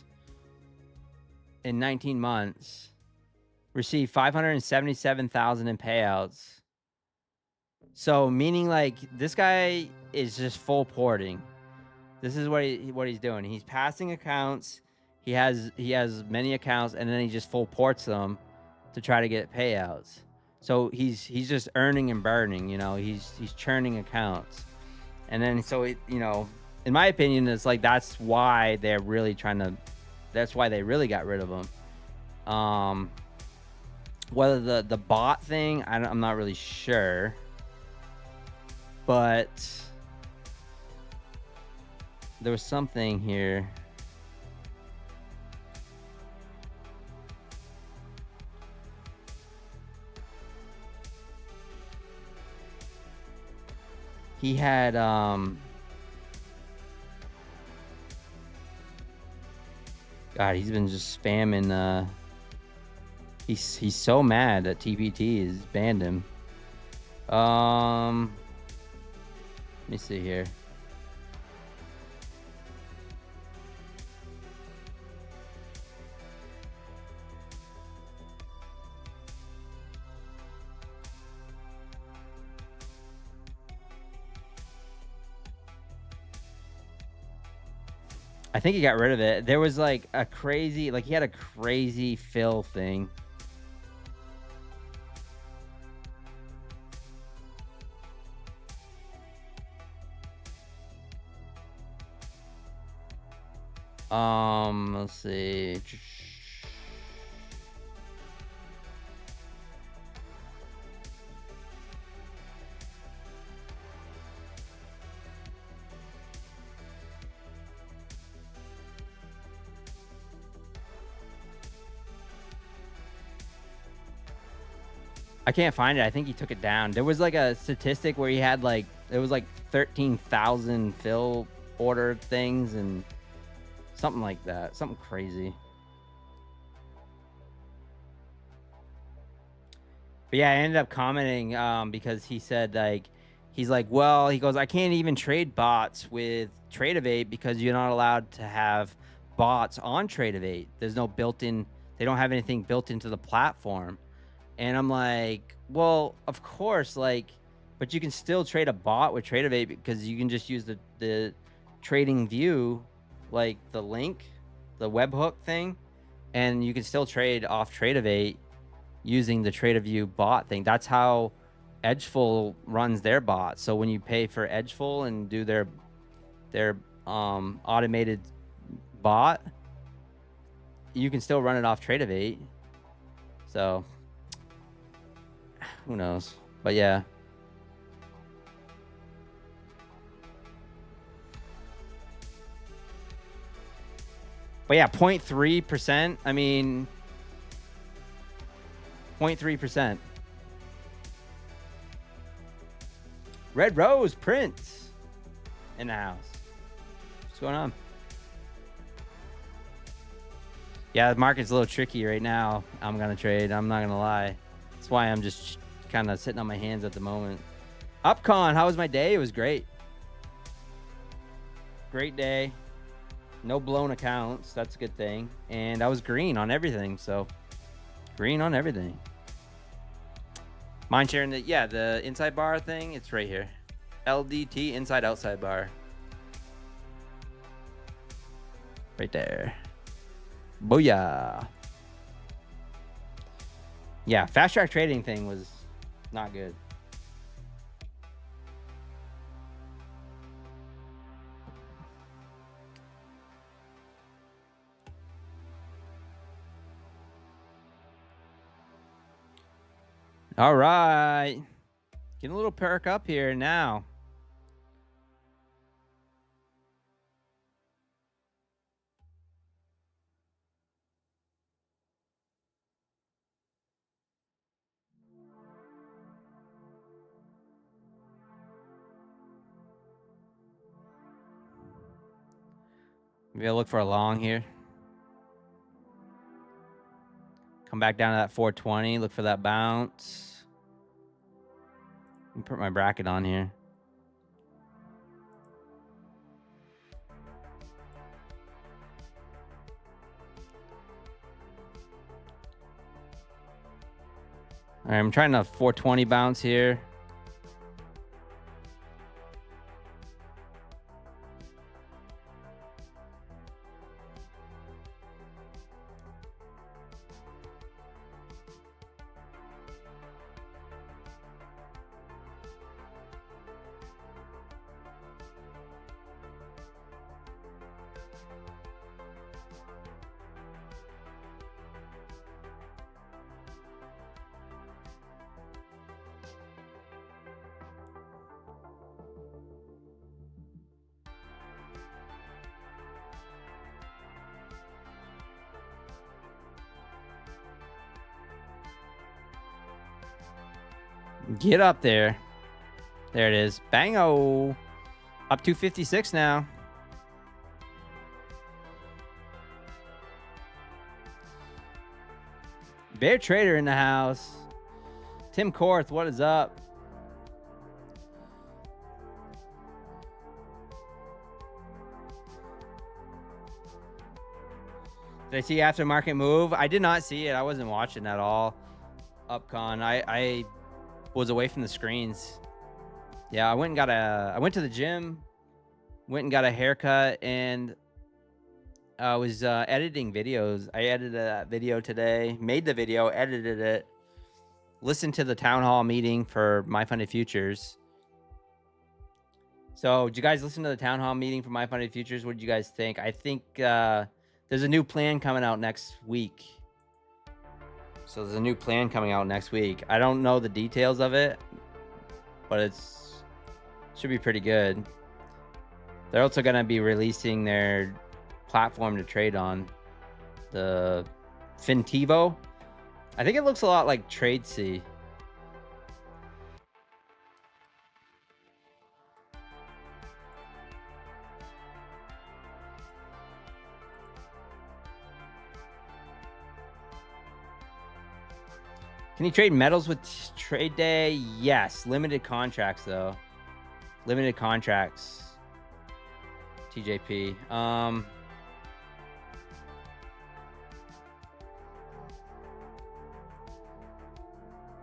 in 19 months, received $577,000 in payouts. So meaning this guy is just full porting. This is what he's doing. He's passing accounts. He has many accounts, and then he just full ports them to try to get payouts. So he's just earning and burning. He's churning accounts, and then in my opinion, it's that's why they're really that's why they really got rid of him. Whether the bot thing, I'm not really sure, but there was something here. He had God, he's been just spamming. He's so mad that TPT has banned him. Let me see here. I think he got rid of it. There was like a crazy, like he had a crazy fill thing. Let's see. I can't find it. I think he took it down. There was like a statistic where he had like, it was like 13,000 fill order things and something like that. Something crazy. But yeah, I ended up commenting because he said like, he's like, well, he goes, I can't even trade bots with Tradeovate because you're not allowed to have bots on Tradeovate. There's no built-in, they don't have anything built into the platform. And I'm like, well, of course, like, but you can still trade a bot with Tradeovate because you can just use the trading view, like the link, the webhook thing, and you can still trade off Tradeovate using the TradeView bot thing. That's how Edgeful runs their bot. So when you pay for Edgeful and do their automated bot, you can still run it off Tradeovate. So who knows? But yeah. But yeah, 0.3%. I mean, 0.3%. Red Rose Prince in the house. What's going on? Yeah, the market's a little tricky right now. I'm going to trade. I'm not going to lie. That's why I'm just kind of sitting on my hands at the moment. Upcon, how was my day? It was great. Great day. No blown accounts. That's a good thing. And I was green on everything. So green on everything. Mind sharing the inside bar thing. It's right here. LDT inside outside bar. Right there. Booyah. Yeah, fast track trading thing was not good. All right. Getting a little perk up here now. Maybe I'll look for a long here. Come back down to that 420. Look for that bounce. Let me put my bracket on here. All right, I'm trying to 420 bounce here. Get up there. There it is. Bango. Up 256 now. Bear Trader in the house. Tim Korth, what is up? Did I see aftermarket move? I did not see it. I wasn't watching at all. Upcon. I was away from the screens. Yeah, I went to the gym, went and got a haircut, and I was editing videos. I edited that video today, made the video, edited it, listened to the town hall meeting for My Funded Futures. So, did you guys listen to the town hall meeting for My Funded Futures? What did you guys think? I think there's a new plan coming out next week. So there's a new plan coming out next week. I don't know the details of it, but it's should be pretty good. They're also going to be releasing their platform to trade on, the Fintivo. I think it looks a lot like TradeC. Can you trade metals with Trade Day? Yes. Limited contracts, though. Limited contracts. TJP.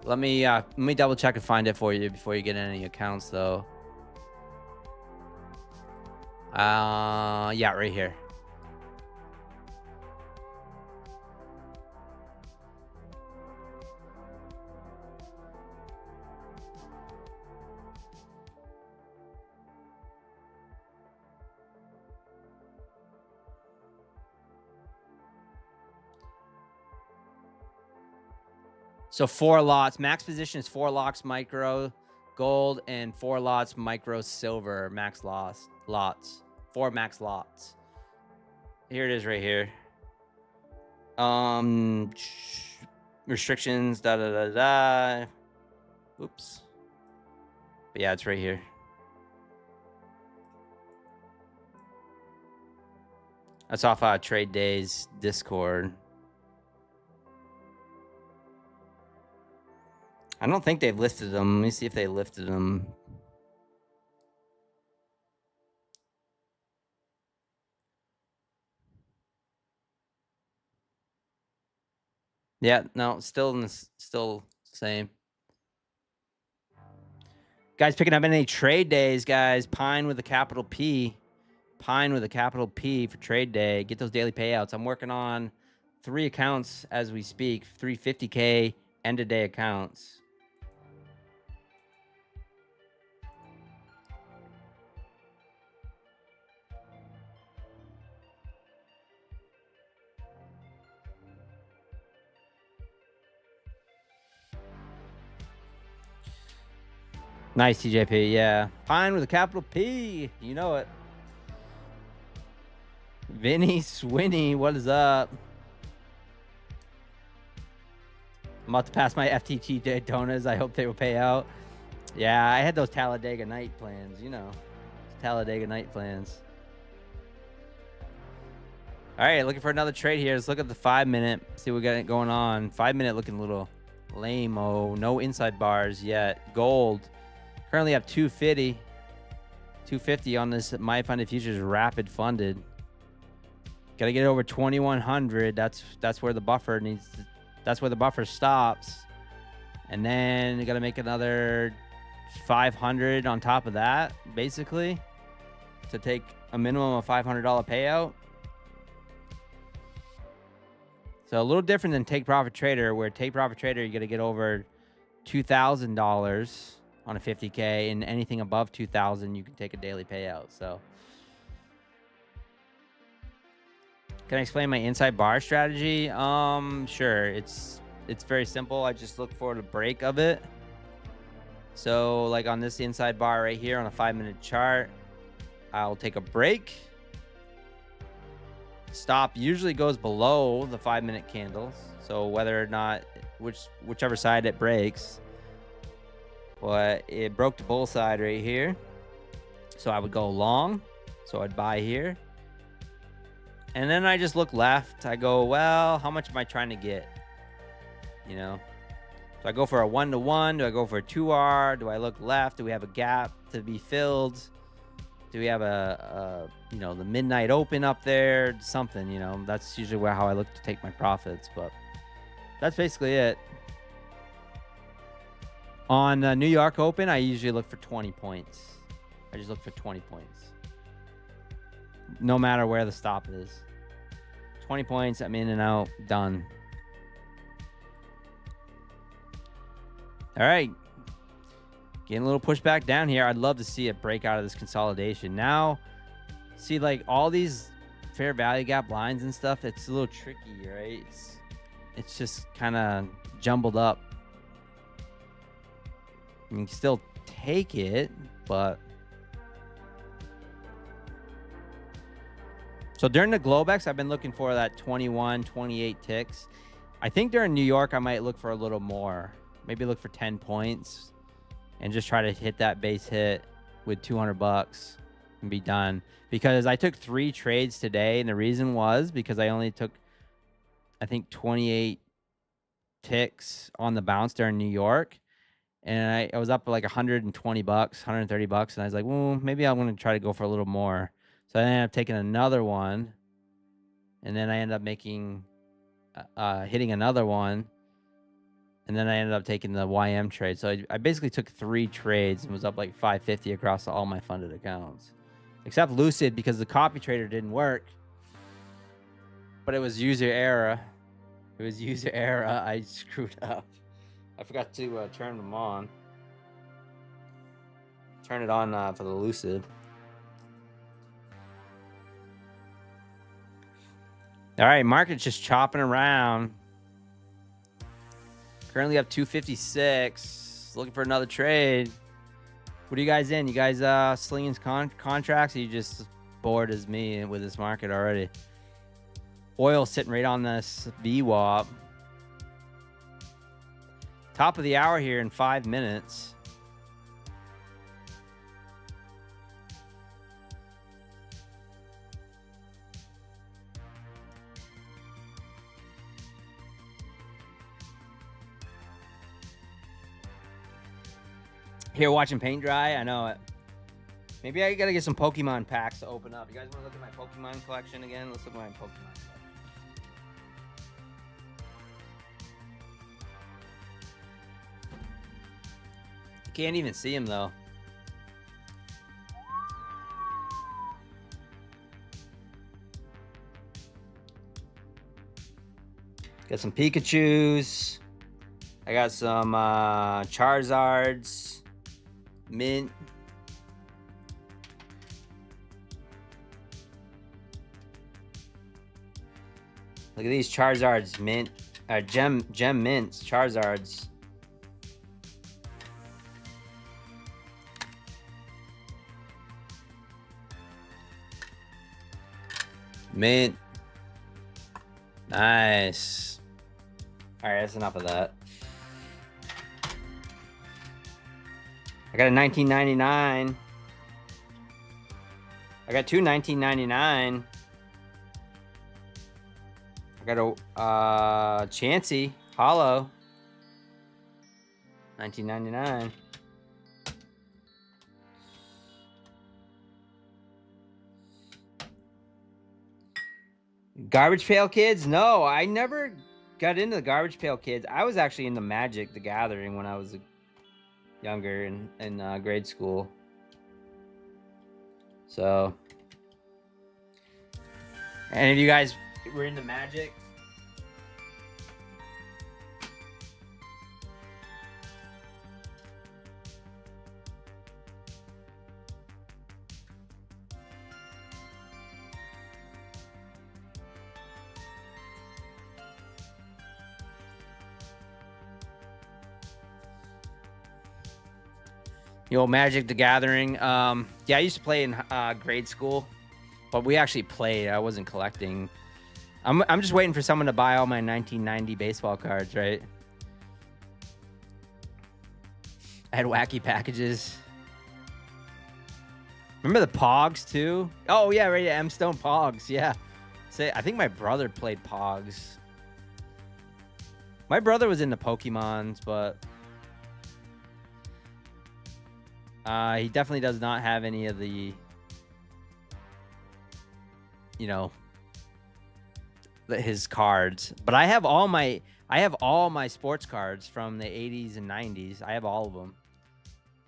Let me double check and find it for you before you get any accounts, though. Yeah, right here. So 4 lots. Max position is 4 lots micro gold and 4 lots micro silver. Max lots. 4 max lots. Here it is right here. Restrictions. Oops. But yeah, it's right here. That's off Trade Days Discord. I don't think they've listed them. Let me see if they lifted them. Yeah, no, still same. Guys picking up any trade days, guys. Pine with a capital P. Pine with a capital P for trade day. Get those daily payouts. I'm working on 3 accounts as we speak. 350K end of day accounts. Nice, TJP. Yeah. Pine with a capital P. You know it. Vinny Swinny, what is up? I'm about to pass my FTT Daytonas. I hope they will pay out. Yeah, I had those Talladega night plans, you know. Talladega night plans. All right, looking for another trade here. Let's look at the 5-minute. See what we got going on. 5-minute looking a little lame-o. No inside bars yet. Gold. Currently have 250 on this My Funded Futures rapid funded. Got to get over 2100. That's where the buffer needs to, that's where the buffer stops. And then you got to make another 500 on top of that, basically, to take a minimum of $500 payout. So a little different than Take Profit Trader, where Take Profit Trader you got to get over $2,000 on a 50K, and anything above 2,000 you can take a daily payout. So can I explain my inside bar strategy? Sure. It's very simple. I just look for the break of it. So like on this inside bar right here on a 5-minute chart, I'll take a break. Stop usually goes below the 5-minute candles. So whether or not whichever side it breaks, but it broke the bull side right here. So I would go long. So I'd buy here. And then I just look left. I go, well, how much am I trying to get? You know? Do I go for a 1-to-1? Do I go for a 2R? Do I look left? Do we have a gap to be filled? Do we have a you know, the midnight open up there? Something, you know? That's usually how I look to take my profits. But that's basically it. On New York Open, I usually look for 20 points. I just look for 20 points. No matter where the stop is. 20 points, I'm in and out, done. All right. Getting a little pushback down here. I'd love to see it break out of this consolidation. Now, see, like, all these fair value gap lines and stuff, it's a little tricky, right? It's just kind of jumbled up. You can still take it, but... So during the Globex, I've been looking for that 21, 28 ticks. I think during New York, I might look for a little more. Maybe look for 10 points and just try to hit that base hit with 200 bucks and be done. Because I took 3 trades today, and the reason was because I only took, I think, 28 ticks on the bounce during New York. And I was up like 120 bucks, 130 bucks. And I was like, well, maybe I'm going to try to go for a little more. So I ended up taking another one. And then I ended up making, hitting another one. And then I ended up taking the YM trade. So I basically took 3 trades and was up like 550 across all my funded accounts. Except Lucid, because the copy trader didn't work. But it was user error. It was user error. I screwed up. I forgot to turn them on. Turn it on for the Lucid. All right, market's just chopping around. Currently up 256. Looking for another trade. What are you guys in? You guys slinging contracts? Or you just bored as me with this market already? Oil sitting right on this VWAP. Top of the hour here in 5 minutes. Here watching paint dry. I know it. Maybe I gotta get some Pokemon packs to open up. You guys want to look at my Pokemon collection again? Let's look at my Pokemon collection. Can't even see him though. Got some Pikachus. I got some Charizards. Mint. Look at these Charizards, mint. Gem mints, Charizards. Mint. Nice. All right, that's enough of that. I got a 1999. I got 2 1999. I got a Chansey Hollow 1999. Garbage Pail Kids? No, I never got into the Garbage Pail Kids. I was actually into Magic the Gathering when I was younger in grade school. So, any of you guys were into Magic? The old Magic the Gathering. Yeah, I used to play in grade school, but we actually played. I wasn't collecting. I'm just waiting for someone to buy all my 1990 baseball cards, right? I had wacky packages. Remember the Pogs too? Oh yeah, right. M Stone Pogs. Yeah. Say, I think my brother played Pogs. My brother was into Pokemons, but he definitely does not have any of the, you know, his cards. But I have all my sports cards from the 80s and 90s. I have all of them.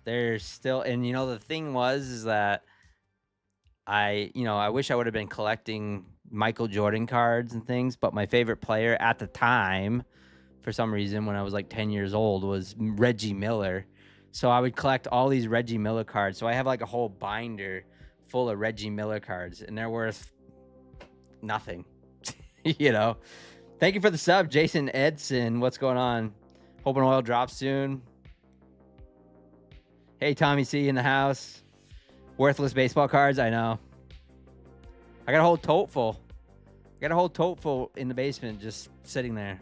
They're still, and you know, the thing is that I wish I would have been collecting Michael Jordan cards and things, but my favorite player at the time, for some reason, when I was like 10 years old, was Reggie Miller. So I would collect all these Reggie Miller cards. So I have like a whole binder full of Reggie Miller cards, and they're worth nothing. You know. Thank you for the sub, Jason Edson. What's going on? Hoping oil drops soon. Hey, Tommy C in the house. Worthless baseball cards, I know. I got a whole tote full. In the basement just sitting there.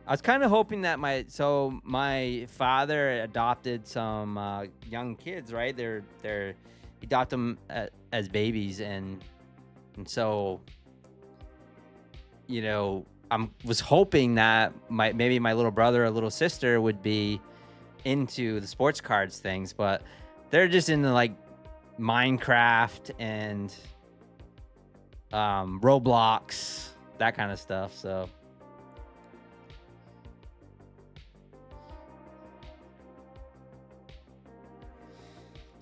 I was kind of hoping that my father adopted some young kids, right? He adopted them as babies, and so, you know, was hoping that maybe my little brother or little sister would be into the sports cards things, but they're just into like Minecraft and Roblox, that kind of stuff. So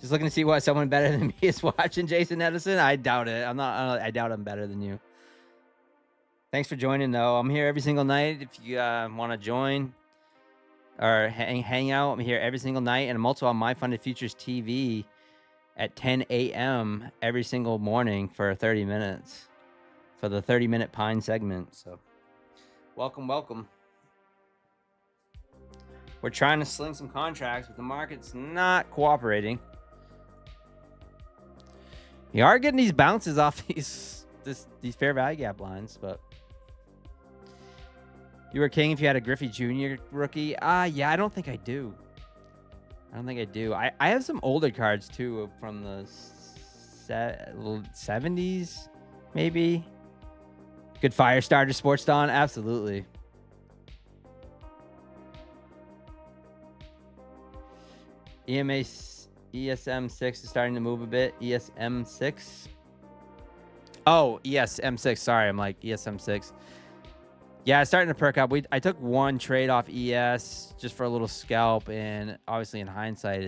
just looking to see what someone better than me is watching. Jason Edison, I doubt it. I doubt I'm better than you. Thanks for joining though. I'm here every single night if you want to join or hang out. I'm here every single night, and I'm also on My Funded Futures TV at 10 a.m. every single morning for 30 minutes for the 30-minute Pine segment. So welcome. We're trying to sling some contracts, but the market's not cooperating. You are getting these bounces off these fair value gap lines, but you were king if you had a Griffey Jr. rookie. Yeah, I don't think I do. I have some older cards too from the 70s, maybe. Good fire starter, Sports Dawn, absolutely. ESM6 is starting to move a bit. ESM6. Oh, ESM6. Sorry, I'm like ESM6. Yeah, it's starting to perk up. I took one trade off ES just for a little scalp, and obviously in hindsight,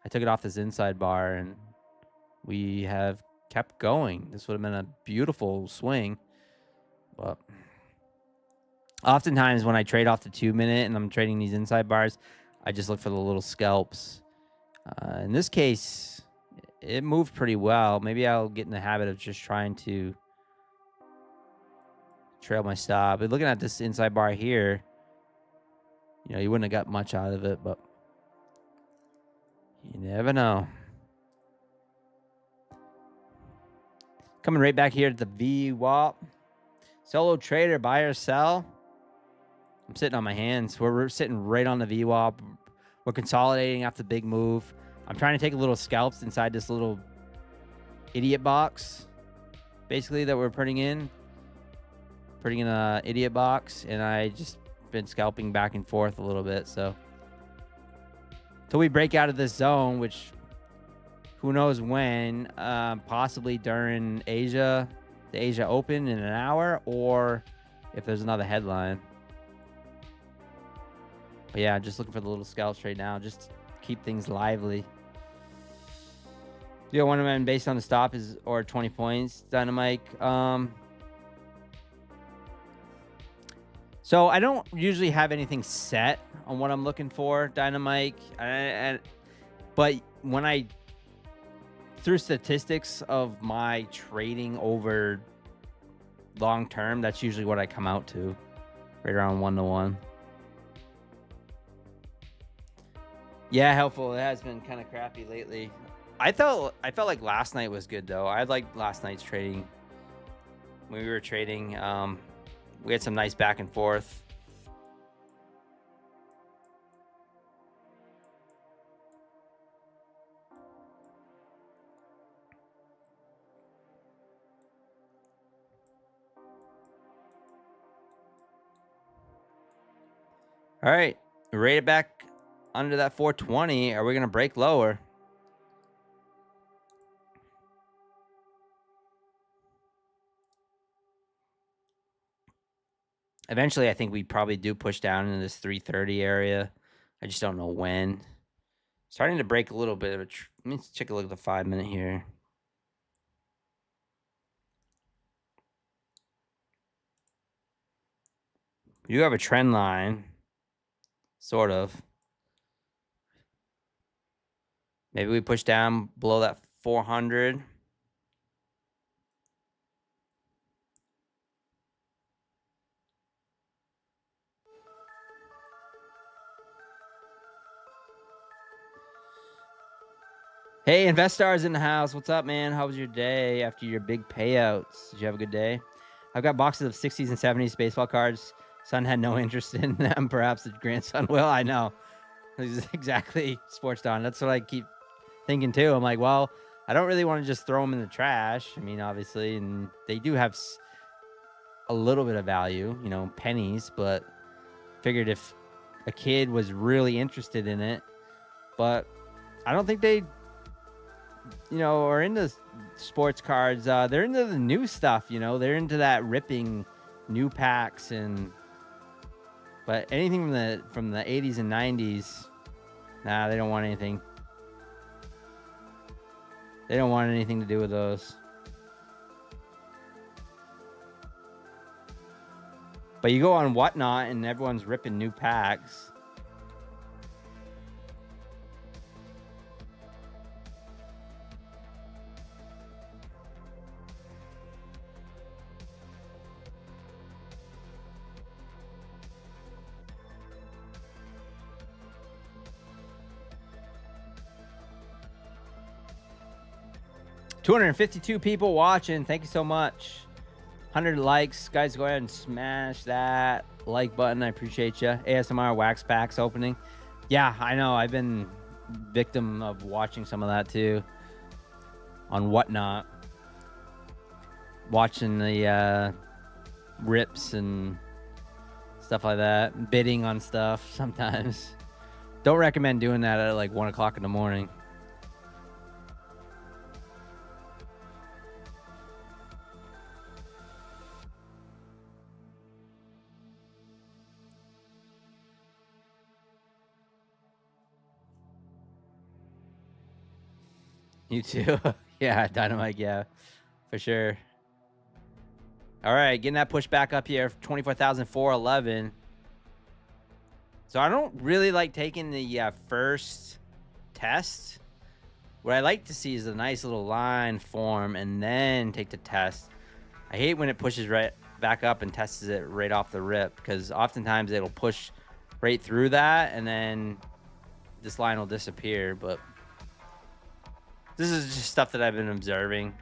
I took it off this inside bar, and we have kept going. This would have been a beautiful swing, but oftentimes when I trade off the 2-minute and I'm trading these inside bars, I just look for the little scalps. In this case, it moved pretty well. Maybe I'll get in the habit of just trying to trail my stop. But looking at this inside bar here, you know, you wouldn't have got much out of it, but you never know. Coming right back here to the VWAP. Solo trader, buy or sell. I'm sitting on my hands. We're sitting right on the VWAP. We're consolidating after the big move. I'm trying to take a little scalps inside this little idiot box, basically, that we're putting in a idiot box, and I just been scalping back and forth a little bit. So till we break out of this zone, which who knows when, possibly during the Asia Open in an hour, or if there's another headline. But yeah, just looking for the little scalps right now, just to keep things lively. Yeah, one of them based on the stop is or 20 points, Dynamite. So I don't usually have anything set on what I'm looking for, Dynamite. But when I, through statistics of my trading over long term, that's usually what I come out to, right around 1-to-1. Yeah, helpful. It has been kind of crappy lately. I felt like last night was good though. I liked last night's trading. When we were trading, we had some nice back and forth. All right, rate it back under that 420. Are we gonna break lower? Eventually, I think we probably do push down into this 330 area. I just don't know when. Starting to break a little bit of a. Let me take a look at the 5-minute here. You have a trend line, sort of. Maybe we push down below that 400. Hey, Investars in the house. What's up, man? How was your day after your big payouts? Did you have a good day? I've got boxes of 60s and 70s baseball cards. Son had no interest in them. Perhaps the grandson will. I know. This is exactly Sports Dawn. That's what I keep thinking too. I'm like, well, I don't really want to just throw them in the trash. I mean, obviously, and they do have a little bit of value, you know, pennies, but figured if a kid was really interested in it, but I don't think they, you know, are into sports cards. They're into the new stuff, you know, they're into that ripping new packs but anything from the 80s and 90s, nah, they don't want anything. They don't want anything to do with those. But you go on Whatnot and everyone's ripping new packs. $252 people watching. Thank you so much. 100 likes. Guys, go ahead and smash that like button. I appreciate you. ASMR wax packs opening. Yeah, I know. I've been victim of watching some of that too on Whatnot. Watching the rips and stuff like that. Bidding on stuff sometimes. Don't recommend doing that at like 1 o'clock in the morning. You too. Yeah, Dynamite. Yeah, for sure. All right, getting that push back up here, 24,411. So I don't really like taking the first test. What I like to see is a nice little line form and then take the test. I hate when it pushes right back up and tests it right off the rip, because oftentimes it'll push right through that and then this line will disappear. But this is just stuff that I've been observing.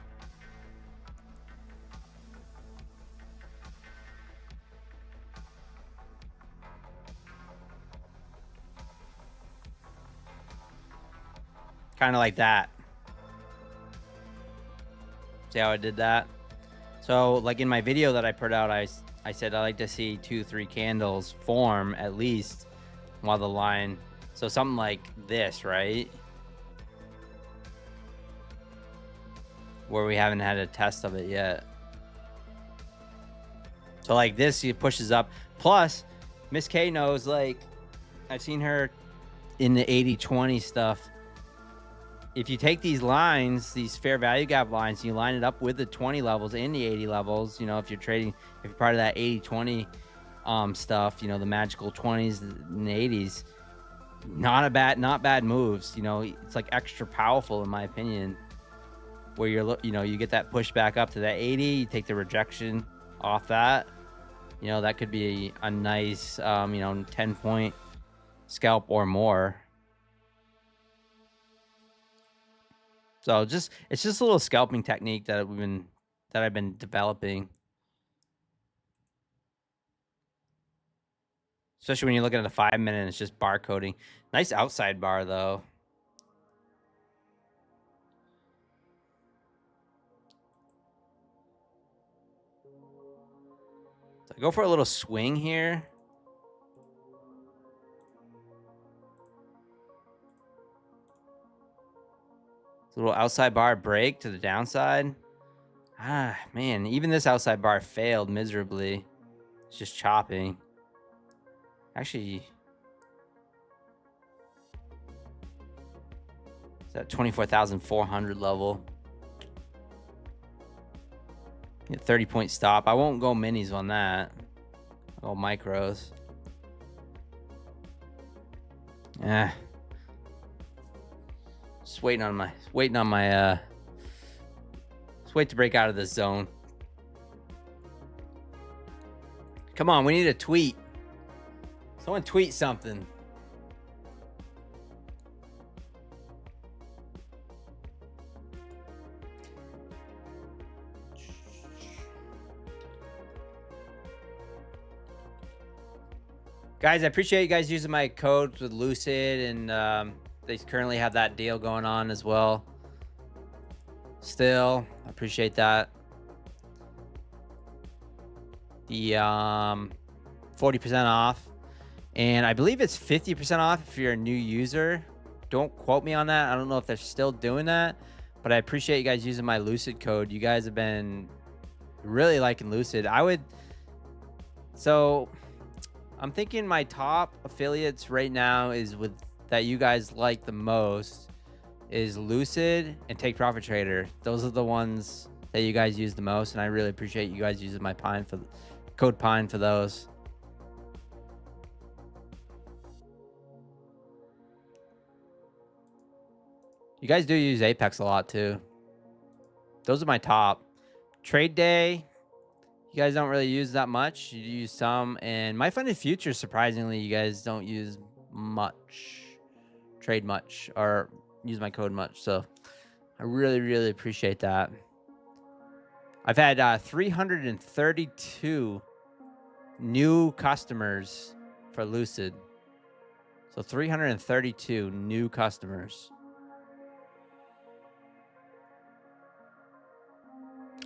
Kind of like that. See how I did that? So like in my video that I put out, I said I like to see 2-3 candles form at least while the line. So something like this, right? Where we haven't had a test of it yet. So like this, it pushes up. Plus, Miss K knows, like, I've seen her in the 80-20 stuff. If you take these lines, these fair value gap lines, you line it up with the 20 levels and the 80 levels, you know, if you're trading, if you're part of that 80-20 stuff, you know, the magical 20s and 80s, not bad moves. You know, it's like extra powerful in my opinion, where you know, you get that push back up to that 80, you take the rejection off that, you know, that could be a nice, you know, 10-point scalp or more. So it's just a little scalping technique that I've been developing. Especially when you're looking at a 5-minute and it's just bar coding. Nice outside bar though. So I go for a little swing here. Little outside bar break to the downside. Ah, man, even this outside bar failed miserably. It's just chopping. Actually, it's at 24,400 level. 30-point stop. I won't go minis on that. I'll go micros. Yeah. Just waiting on my let's wait to break out of this zone. Come on, we need a tweet. Someone tweet something. Guys, I appreciate you guys using my codes with Lucid, and they currently have that deal going on as well. Still, I appreciate that. The 40% off, and I believe it's 50% off if you're a new user. Don't quote me on that. I don't know if they're still doing that, but I appreciate you guys using my Lucid code. You guys have been really liking Lucid. So I'm thinking my top affiliates right now is with that you guys like the most is Lucid and Take Profit Trader. Those are the ones that you guys use the most, and I really appreciate you guys using my code Pine for those. You guys do use Apex a lot too. Those are my top. Trade Day, you guys don't really use that much. You use some, and My Funded Future, surprisingly, you guys don't use much, trade much, or use my code much. So I really, really appreciate that. I've had 332 new customers for Lucid. So 332 new customers.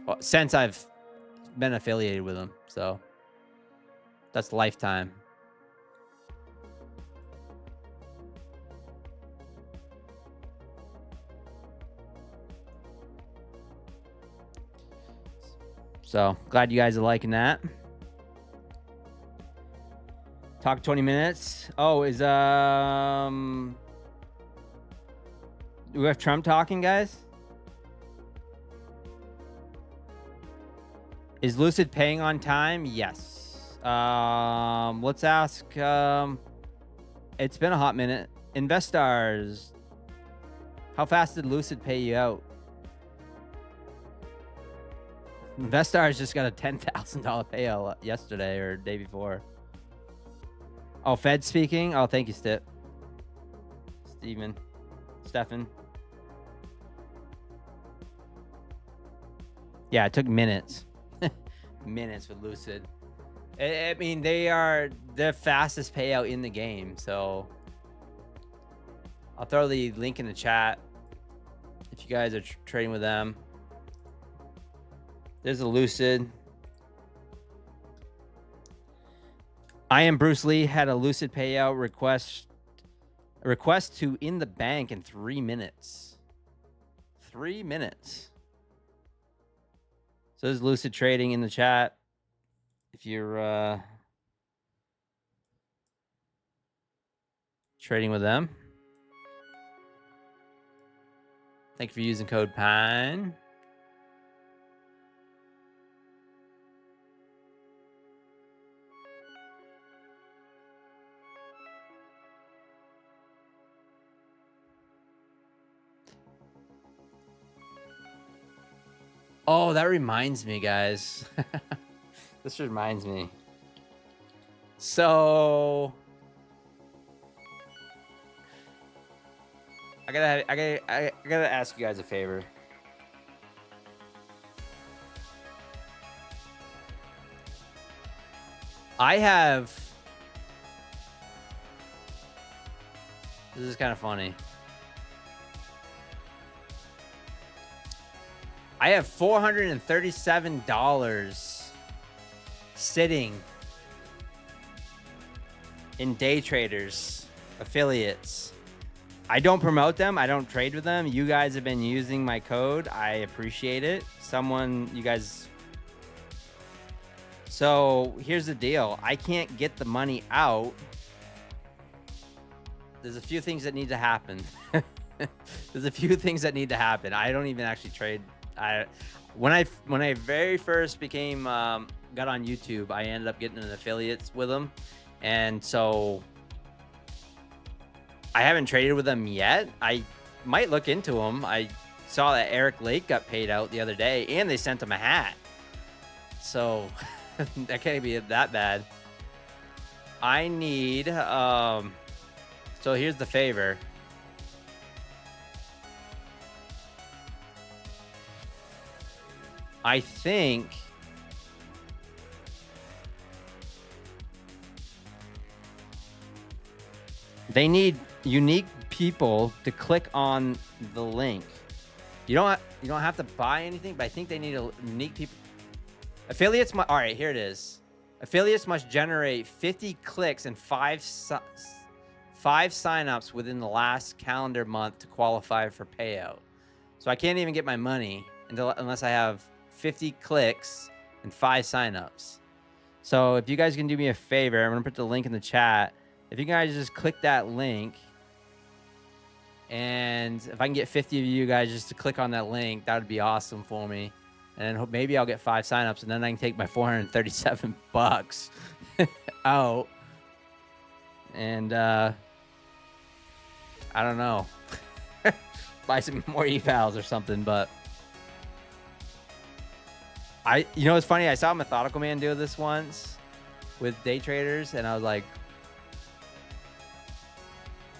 Well, since I've been affiliated with them. So that's lifetime. So glad you guys are liking that. Talk 20 minutes. Oh, is do we have Trump talking, guys? Is Lucid paying on time? Yes. Let's ask. It's been a hot minute. Investors, how fast did Lucid pay you out? Investors just got a $10,000 payout yesterday or day before. Oh, Fed speaking. Oh, thank you, Stefan. Yeah, it took minutes. Minutes with Lucid. I mean, they are the fastest payout in the game. So I'll throw the link in the chat if you guys are trading with them. There's a Lucid. I Am Bruce Lee had a Lucid payout request to in the bank in 3 minutes. 3 minutes. So there's Lucid trading in the chat. If you're trading with them. Thank you for using code PINE. Oh, that reminds me, guys. This reminds me. So I gotta ask you guys a favor. This is kind of funny. I have $437 sitting in Day Traders affiliates. I don't promote them. I don't trade with them. You guys have been using my code. I appreciate it. You guys. So here's the deal. I can't get the money out. There's a few things that need to happen. There's a few things that need to happen. I don't even actually trade. When I very first became got on YouTube, I ended up getting an affiliates with them, and so I haven't traded with them yet. I might look into them. I saw that Eric Lake got paid out the other day, and they sent him a hat. So that can't be that bad. I need. So here's the favor. I think they need unique people to click on the link. You don't have to buy anything, but I think they need unique people. Affiliates all right, here it is. Affiliates must generate 50 clicks and 5 signups within the last calendar month to qualify for payout. So I can't even get my money unless I have 50 clicks and 5 signups. So if you guys can do me a favor, I'm gonna put the link in the chat. If you guys just click that link, and if I can get 50 of you guys just to click on that link, that would be awesome for me. And then maybe I'll get 5 signups, and then I can take my 437 bucks out. And I don't know, buy some more evals or something. But you know, it's funny. I saw Methodical Man do this once with day traders, and I was like,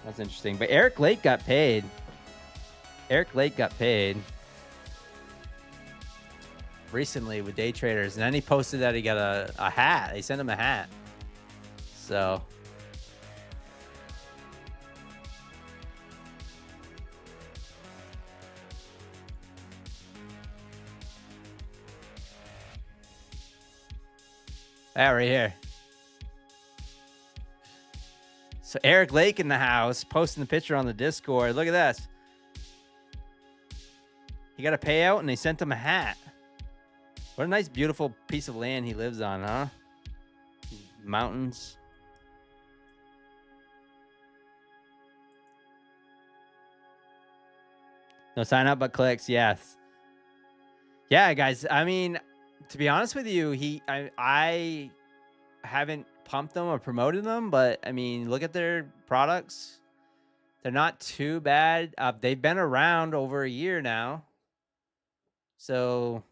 that's interesting. But Eric Lake got paid. Eric Lake got paid recently with day traders, and then he posted that he got a hat. They sent him a hat. So right here. So Eric Lake in the house, posting the picture on the Discord. Look at this. He got a payout, and they sent him a hat. What a nice, beautiful piece of land he lives on, huh? Mountains. No sign up, but clicks. Yes. Yeah, guys. I mean, to be honest with you, I haven't pumped them or promoted them, but I mean, look at their products. They're not too bad. They've been around over a year now. So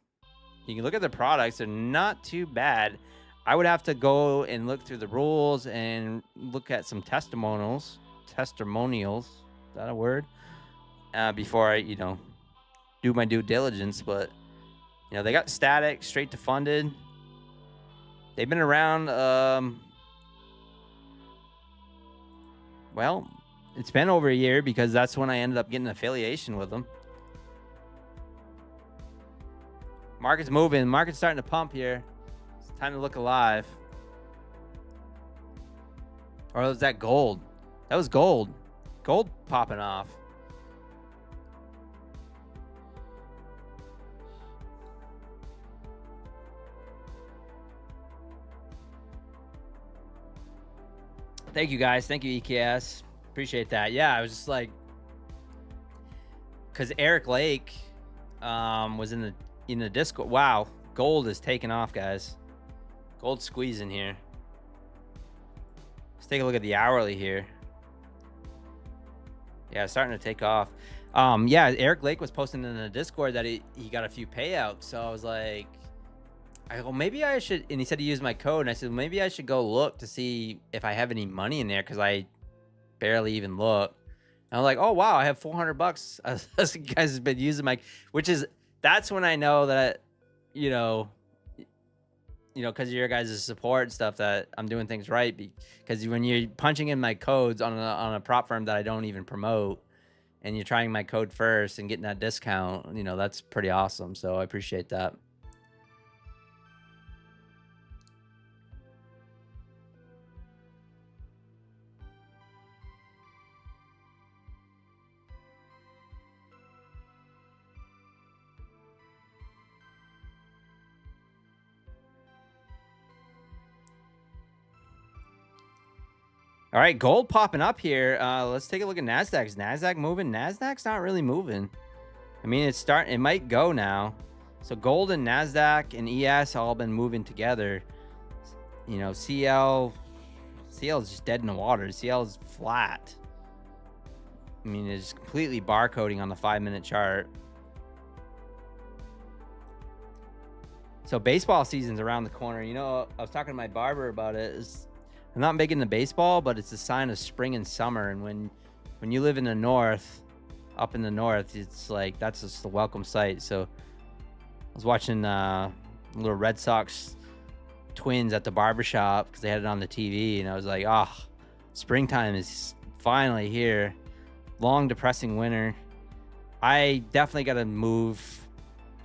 you can look at the products. They're not too bad. I would have to go and look through the rules and look at some testimonials. Testimonials. Is that a word? Before I, do my due diligence. But, they got static, straight to funded. They've been around, well, it's been over a year because that's when I ended up getting an affiliation with them. Market's moving. Market's starting to pump here. It's time to look alive. Or was that gold? That was gold. Gold popping off. Thank you, guys. Thank you, EKS. Appreciate that. Yeah, I was just like, because Eric Lake was in the Discord. Wow, gold is taking off, guys. Gold squeezing here. Let's take a look at the hourly here. Yeah, it's starting to take off. Yeah, Eric Lake was posting in the Discord that he got a few payouts. So I was like, maybe I should, and he said he used my code, and I said, maybe I should go look to see if I have any money in there, because I barely even look. And I'm like, oh wow, I have 400 bucks. This guys has been using that's when I know that, because of your guys' support and stuff, that I'm doing things right. Because when you're punching in my codes on a prop firm that I don't even promote, and you're trying my code first and getting that discount, that's pretty awesome. So I appreciate that. All right, gold popping up here. Let's take a look at NASDAQ. Is NASDAQ moving? NASDAQ's not really moving. I mean, it might go now. So gold and NASDAQ and ES all been moving together. You know, CL is just dead in the water. CL is flat. I mean, it's completely barcoding on the 5-minute chart. So baseball season's around the corner. You know, I was talking to my barber about it. I'm not big into baseball, but it's a sign of spring and summer. And when you live in the north, up in the north, it's like that's just a welcome sight. So I was watching little Red Sox Twins at the barbershop because they had it on the TV, and I was like, oh, springtime is finally here. Long depressing winter. I definitely got to move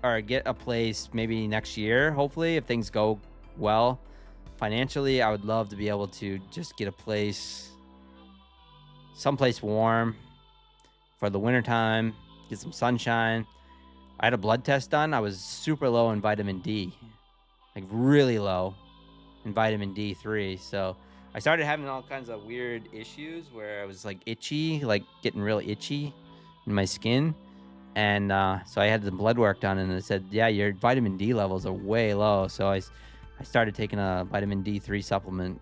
or get a place maybe next year, hopefully, if things go well. Financially, I would love to be able to just get a place, someplace warm for the wintertime, get some sunshine. I had a blood test done. I was super low in vitamin D, like really low in vitamin D3. So I started having all kinds of weird issues where I was like itchy, like getting real itchy in my skin. And so I had the blood work done, and it said, yeah, your vitamin D levels are way low. So I started taking a vitamin D3 supplement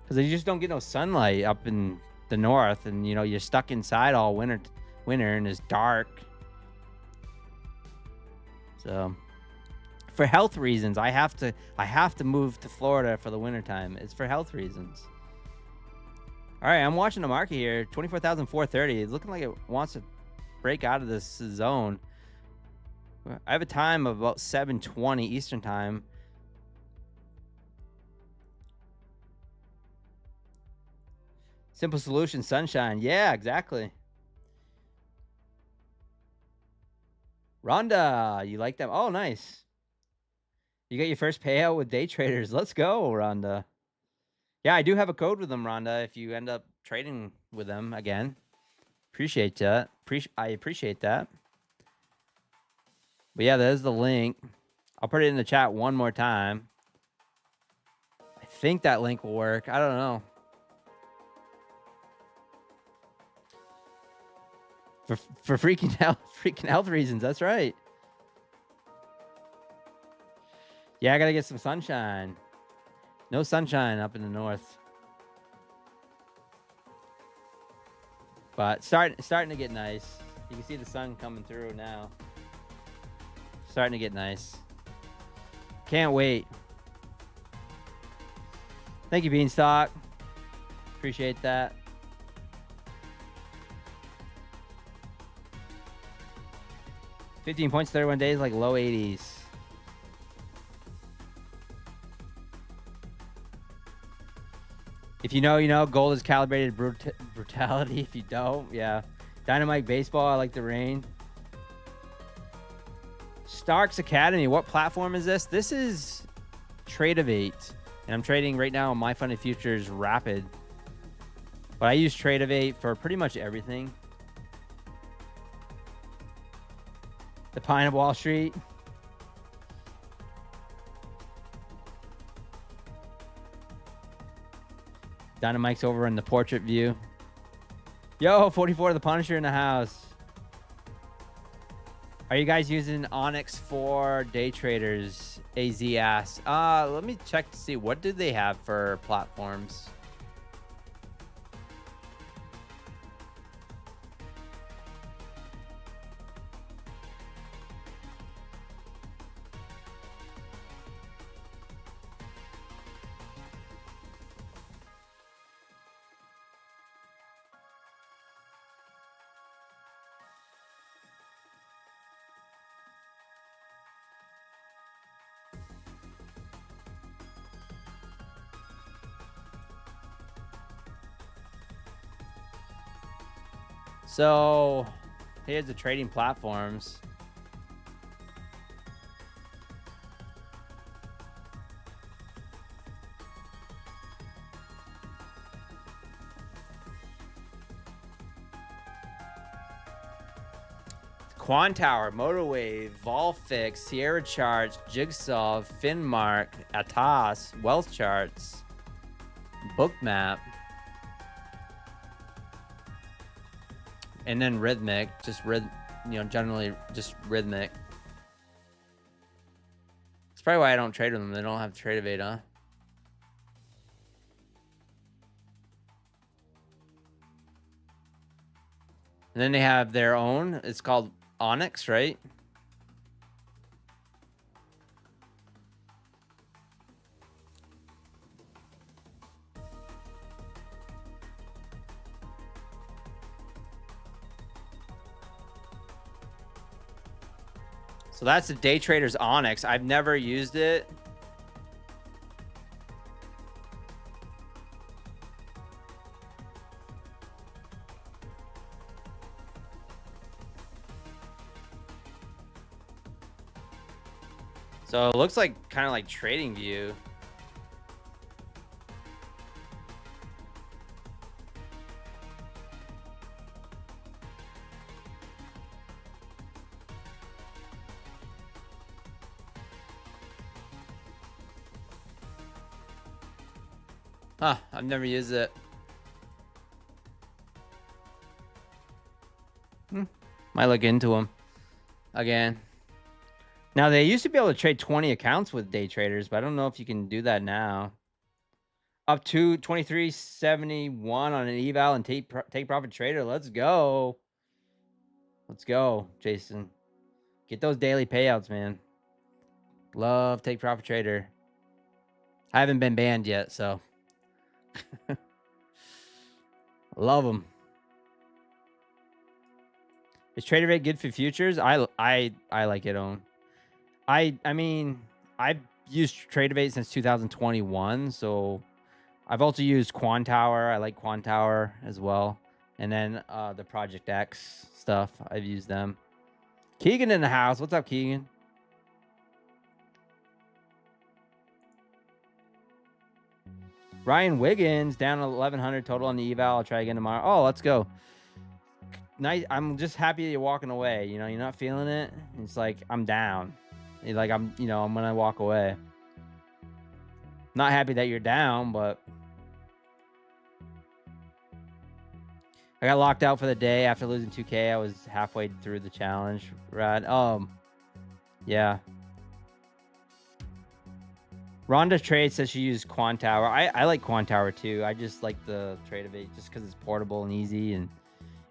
because you just don't get no sunlight up in the north, and you know you're stuck inside all winter and it's dark. So for health reasons, I have to move to Florida for the wintertime. It's for health reasons. All right, I'm watching the market here, 24,430. It's looking like it wants to break out of this zone. I have a time of about 7:20 Eastern time. Simple solution, sunshine. Yeah, exactly. Rhonda, you like them? Oh, nice. You got your first payout with day traders. Let's go, Rhonda. Yeah, I do have a code with them, Rhonda, if you end up trading with them again. Appreciate that. I appreciate that. But yeah, there's the link. I'll put it in the chat one more time. I think that link will work. I don't know. For freaking health reasons. That's right. Yeah, I gotta get some sunshine. No sunshine up in the north. But starting to get nice. You can see the sun coming through now. Starting to get nice. Can't wait. Thank you, Beanstalk. Appreciate that. $15 31 days, like low 80s. If you know, you know. Gold is calibrated brutality. If you don't, yeah. Dynamite Baseball, I like the rain. Starks Academy, what platform is this? This is Tradeovate, and I'm trading right now on My Funded Futures Rapid. But I use Tradeovate for pretty much everything. The Pine of Wall Street. Dynamite's over in the portrait view. Yo, 44 the Punisher in the house. Are you guys using Onyx for day traders? AZ asks. Let me check to see what do they have for platforms. So here's the trading platforms. Quantower, Motorwave, Volfix, Sierra Charts, Jigsaw, Finmark, Atas, Wealth Charts, Bookmap. and then Rhythmic, just generally just Rhythmic. That's probably why I don't trade with them. They don't have Tradeovate, huh? And then they have their own. It's called Onyx, right? So that's the Day Trader's Onyx. I've never used it. So it looks like kind of like TradingView. Huh, I've never used it. Might look into them again. Now, they used to be able to trade 20 accounts with day traders, but I don't know if you can do that now. Up to 2371 on an eval and take profit trader. Let's go. Let's go, Jason. Get those daily payouts, man. Love take profit trader. I haven't been banned yet, so love them. Is Tradeovate good for futures? I like it on. I mean, I've used Tradeovate since 2021, so I've also used Quantower. I like Quantower as well. And then the Project X stuff, I've used them. Keegan in the house. What's up, Keegan? Ryan Wiggins down 1,100 total on the eval. I'll try again tomorrow. Oh, let's go. Nice. I'm just happy that you're walking away. You know, you're not feeling it. It's like I'm down. Like I'm gonna walk away. Not happy that you're down, but I got locked out for the day after losing 2K. I was halfway through the challenge, Rad. Yeah. Rhonda Trade says she used Quantower. I like Quantower too. I just like the Tradeovate just because it's portable and easy, and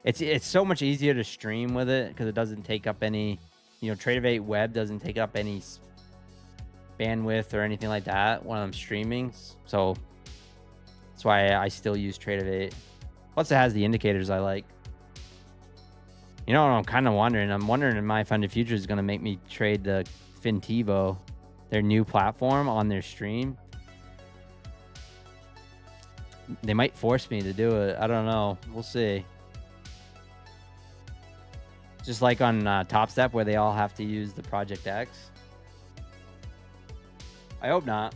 it's so much easier to stream with it because it doesn't take up any, Tradeovate Web doesn't take up any bandwidth or anything like that when I'm streaming. So that's why I still use Tradeovate. Plus, it has the indicators I like. You know what I'm kind of wondering? I'm wondering if my funded future is going to make me trade the Fintivo, their new platform, on their stream. They might force me to do it. I don't know. We'll see. Just like on Top Step, where they all have to use the Project X. I hope not.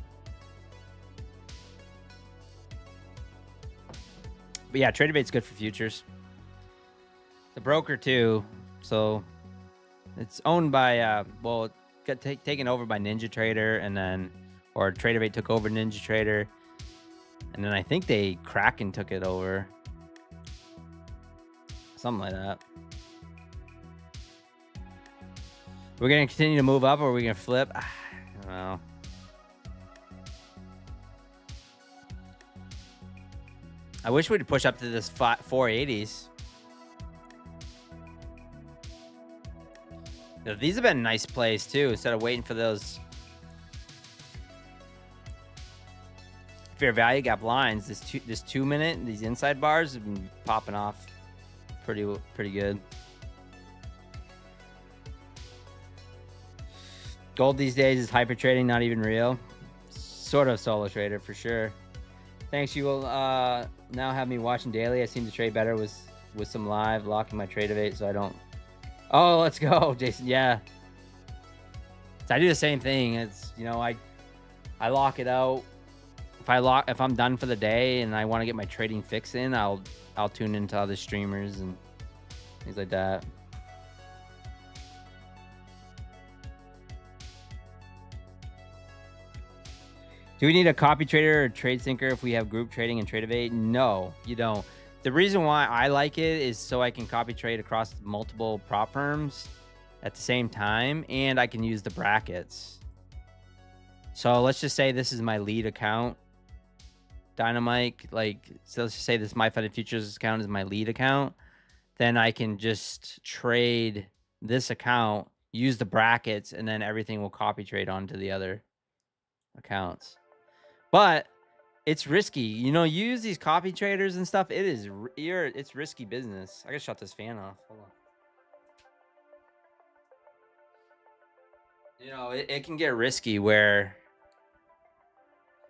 But yeah, Tradeovate's good for futures. The broker too. So it's owned by it got taken over by NinjaTrader, and then Tradeovate took over NinjaTrader, and then I think Kraken took it over. Something like that. We're gonna continue to move up, or are we gonna flip? I don't know. I wish we'd push up to this 480s. These have been nice plays too, instead of waiting for those fair value gap lines. This 2 minute, these inside bars have been popping off pretty good. Gold these days is hyper trading, not even real. Sort of solo trader for sure. Thanks. You will now have me watching daily. I seem to trade better with some live, locking my Tradeovate so I don't. Oh, let's go, Jason. Yeah. So I do the same thing. It's, I lock it out. If I'm done for the day and I want to get my trading fix in, I'll tune into other streamers and things like that. Do we need a copy trader or trade syncer if we have group trading and Tradeovate? No, you don't. The reason why I like it is so I can copy trade across multiple prop firms at the same time, and I can use the brackets. So let's just say this is my lead account, Dynamite. Like, so let's just say this My Funded Futures account is my lead account. Then I can just trade this account, use the brackets, and then everything will copy trade onto the other accounts. But it's risky. You know, you use these copy traders and stuff. It's risky business. I gotta shut this fan off. Hold on. You know, it can get risky where,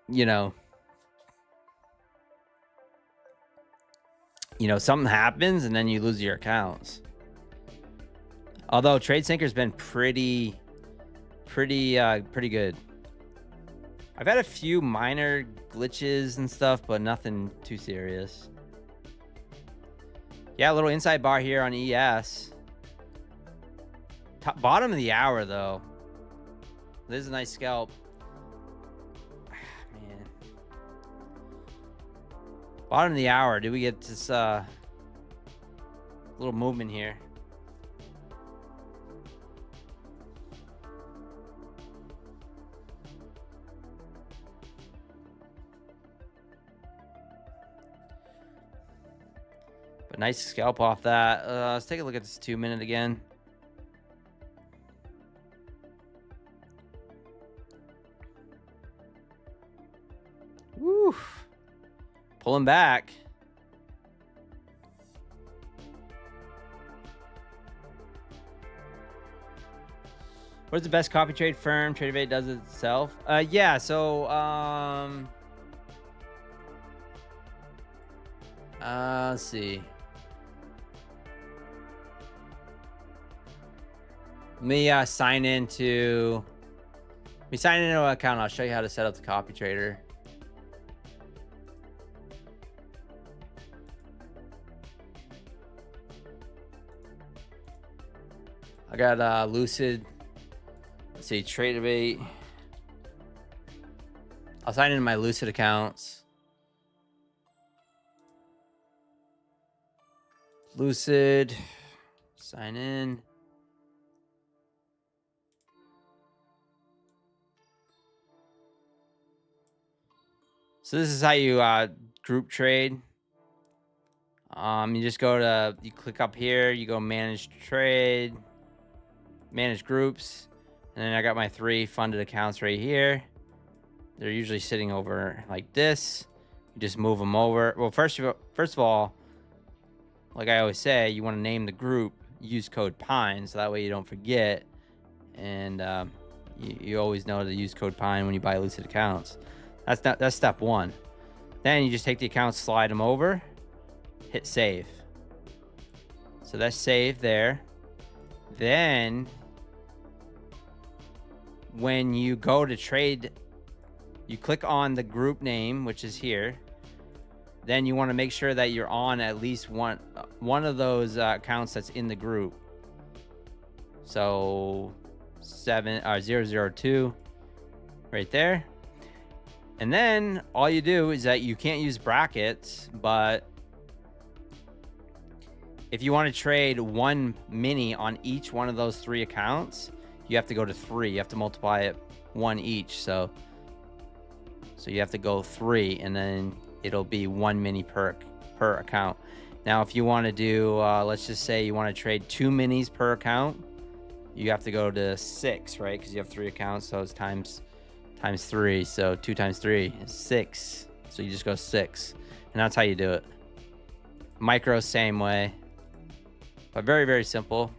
you know, something happens and then you lose your accounts. Although TradeSyncer's been pretty good. I've had a few minor glitches and stuff, but nothing too serious. Yeah, a little inside bar here on ES. Bottom of the hour, though. This is a nice scalp. Man. Bottom of the hour. Do we get this little movement here? But nice scalp off that. Let's take a look at this 2 minute again. Woo. Pulling back. What's the best copy trade firm? TradeAvate does it itself. Yeah, so let's see. Let me sign into an account. I'll show you how to set up the copy trader. I got Lucid. Let's see, TradeAvate. I'll sign into my Lucid accounts. Lucid, sign in. So this is how you group trade. You just you click up here, you go manage trade, manage groups, and then I got my 3 funded accounts right here. They're usually sitting over like this. You just move them over. Well, first of all, like I always say, you want to name the group, use code PINE, so that way you don't forget. And you always know to use code PINE when you buy Lucid accounts. That's step 1. Then you just take the accounts, slide them over, hit save. So that's saved there. Then when you go to trade, you click on the group name, which is here. Then you want to make sure that you're on at least one of those accounts that's in the group. So 002 right there. And then all you do is that you can't use brackets, but if you want to trade 1 mini on each one of those 3 accounts, you have to go to 3. You have to multiply it 1 each. So you have to go 3, and then it'll be 1 mini per account. Now, if you want to do, let's just say you want to trade 2 minis per account, you have to go to 6, right? Because you have 3 accounts, so it's times 3. So 2 times 3 is 6. So you just go 6, and that's how you do it. Micro, same way, but very, very simple.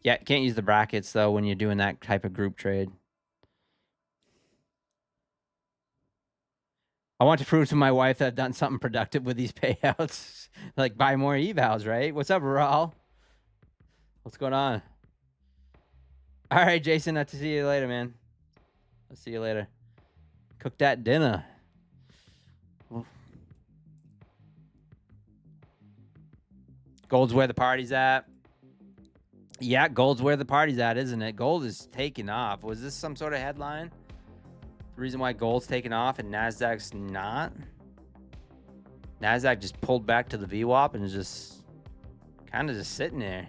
Yeah, can't use the brackets though when you're doing that type of group trade. I want to prove to my wife that I've done something productive with these payouts. Like buy more evals, right? What's up, Raul? What's going on? All right, Jason, I'll see you later, man. I'll see you later. Cook that dinner. Gold's where the party's at. Yeah, gold's where the party's at, isn't it? Gold is taking off. Was this some sort of headline? The reason why gold's taking off and Nasdaq's not? Nasdaq just pulled back to the VWAP and is just kind of just sitting there.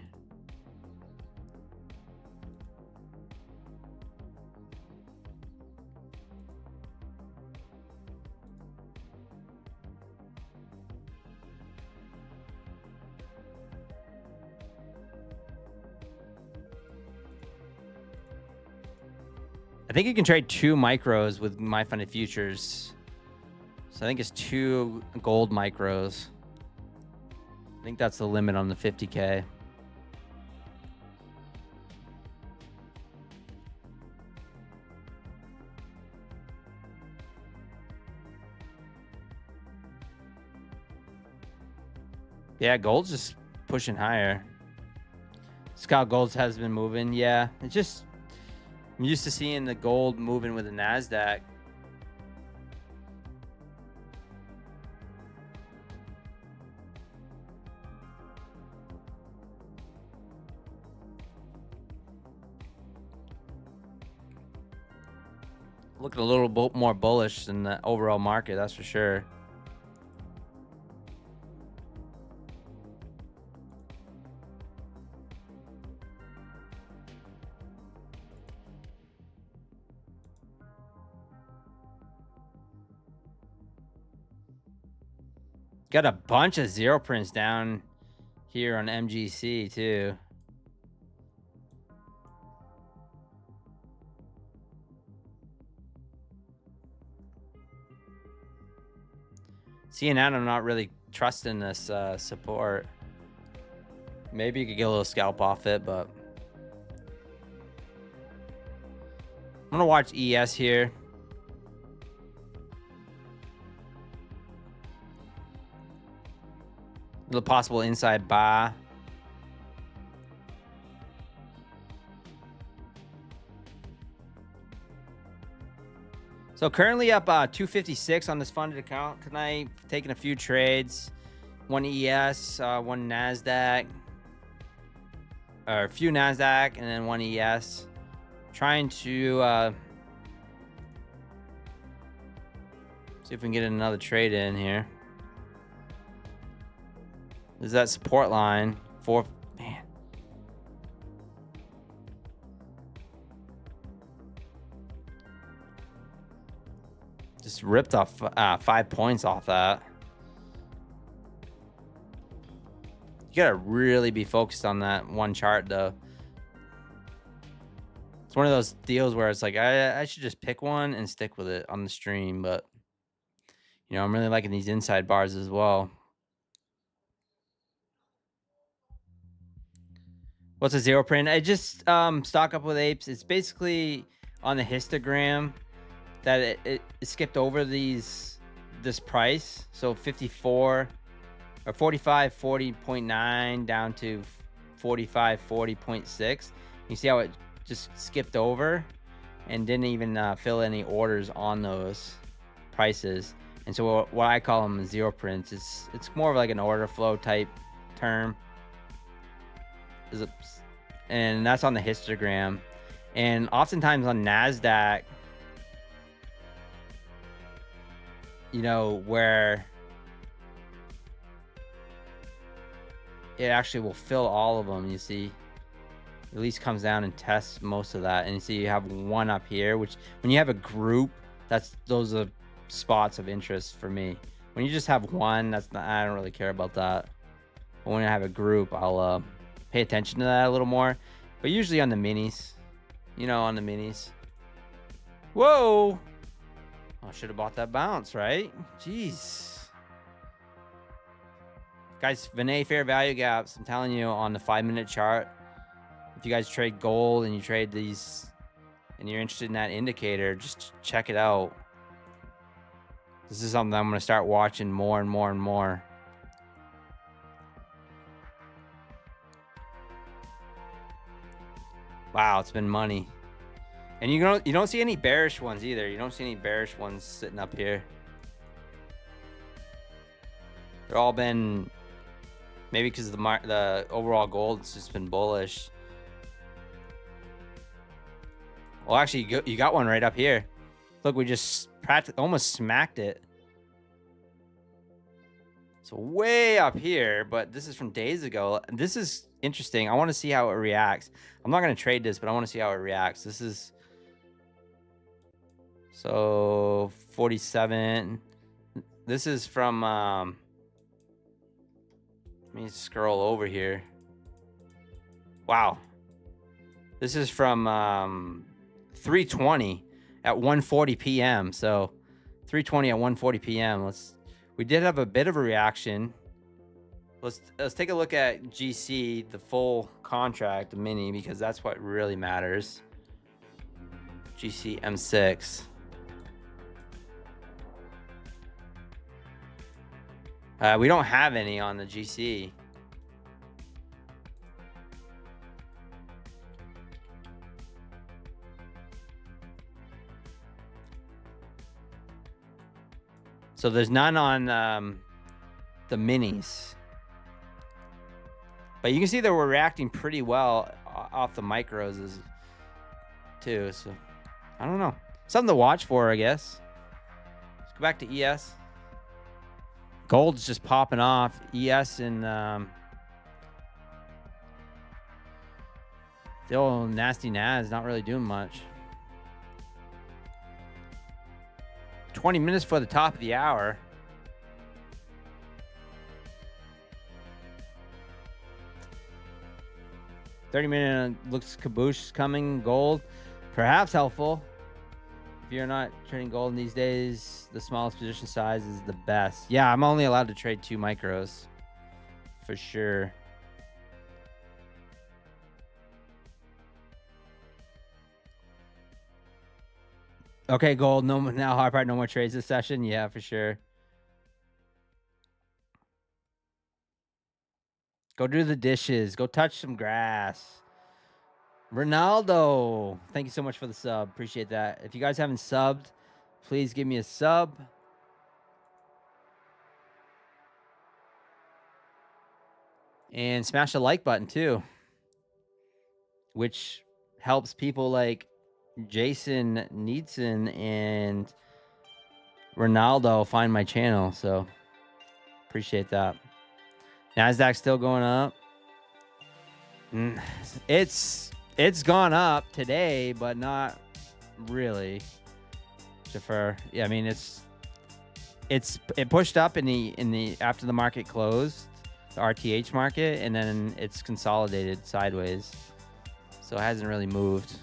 I think you can trade 2 micros with My Funded Futures. So I think it's 2 gold micros. I think that's the limit on the 50K. Yeah, gold's just pushing higher. Scout Golds has been moving. Yeah, it's just, I'm used to seeing the gold moving with the Nasdaq. Looking a little more bullish than the overall market, that's for sure. Got a bunch of zero prints down here on MGC too. CNN, I'm not really trusting this support. Maybe you could get a little scalp off it, but I'm gonna watch ES here. The possible inside buy. So currently up 256 on this funded account tonight. Taking a few trades. One ES, one NASDAQ. Or a few NASDAQ and then one ES. Trying to see if we can get another trade in here. Is that support line for, man. Just ripped off 5 points off that. You gotta really be focused on that one chart though. It's one of those deals where it's like, I should just pick one and stick with it on the stream, but you know, I'm really liking these inside bars as well. What's a zero print? I just stock up with apes. It's basically on the histogram that it skipped over this price. So 54 or 45.40.9 down to 45.40.6. You see how it just skipped over and didn't even fill any orders on those prices. And so what I call them zero prints, it's more of like an order flow type term. And that's on the histogram. And oftentimes on NASDAQ, you know, where it actually will fill all of them, you see, at least comes down and tests most of that. And you see you have one up here, which when you have a group, those are spots of interest for me. When you just have one, I don't really care about that. But when I have a group, I'll pay attention to that a little more, but usually on the minis, you know, on the minis. Whoa! I should have bought that bounce, right? Jeez. Guys, Vinay fair value gaps, I'm telling you, on the 5-minute chart, if you guys trade gold and you trade these and you're interested in that indicator, just check it out. This is something I'm going to start watching more and more and more. Wow, it's been money. And you don't see any bearish ones either. You don't see any bearish ones sitting up here. They're all been, maybe because the overall gold has just been bullish. Well, actually, you got one right up here. Look, we just practically almost smacked it. So way up here, but this is from days ago. This is interesting. I want to see how it reacts. I'm not going to trade this, but I want to see how it reacts. This is so 47. This is from let me scroll over here. Wow. This is from 3:20 at 1:40 p.m. So 3:20 at 1:40 p.m. We did have a bit of a reaction. Let's take a look at GC, the full contract, the mini, because that's what really matters. GC M6. We don't have any on the GC. So there's none on the minis. But you can see that we're reacting pretty well off the micros too. So I don't know. Something to watch for, I guess. Let's go back to ES. Gold's just popping off. ES and still Nasty Naz not really doing much. 20 minutes for the top of the hour. $30 looks Caboose coming. Gold, perhaps helpful. If you're not trading gold in these days, the smallest position size is the best. Yeah, I'm only allowed to trade 2 micros. For sure. Okay, gold. No, now hard part. No more trades this session. Yeah, for sure. Go do the dishes. Go touch some grass. Ronaldo, thank you so much for the sub. Appreciate that. If you guys haven't subbed, please give me a sub. And smash the like button too, which helps people like Jason Needson and Ronaldo find my channel. So appreciate that. NASDAQ still going up. It's gone up today, but not really. Jafar. Yeah, I mean it pushed up in the after the market closed, the RTH market, and then it's consolidated sideways. So it hasn't really moved.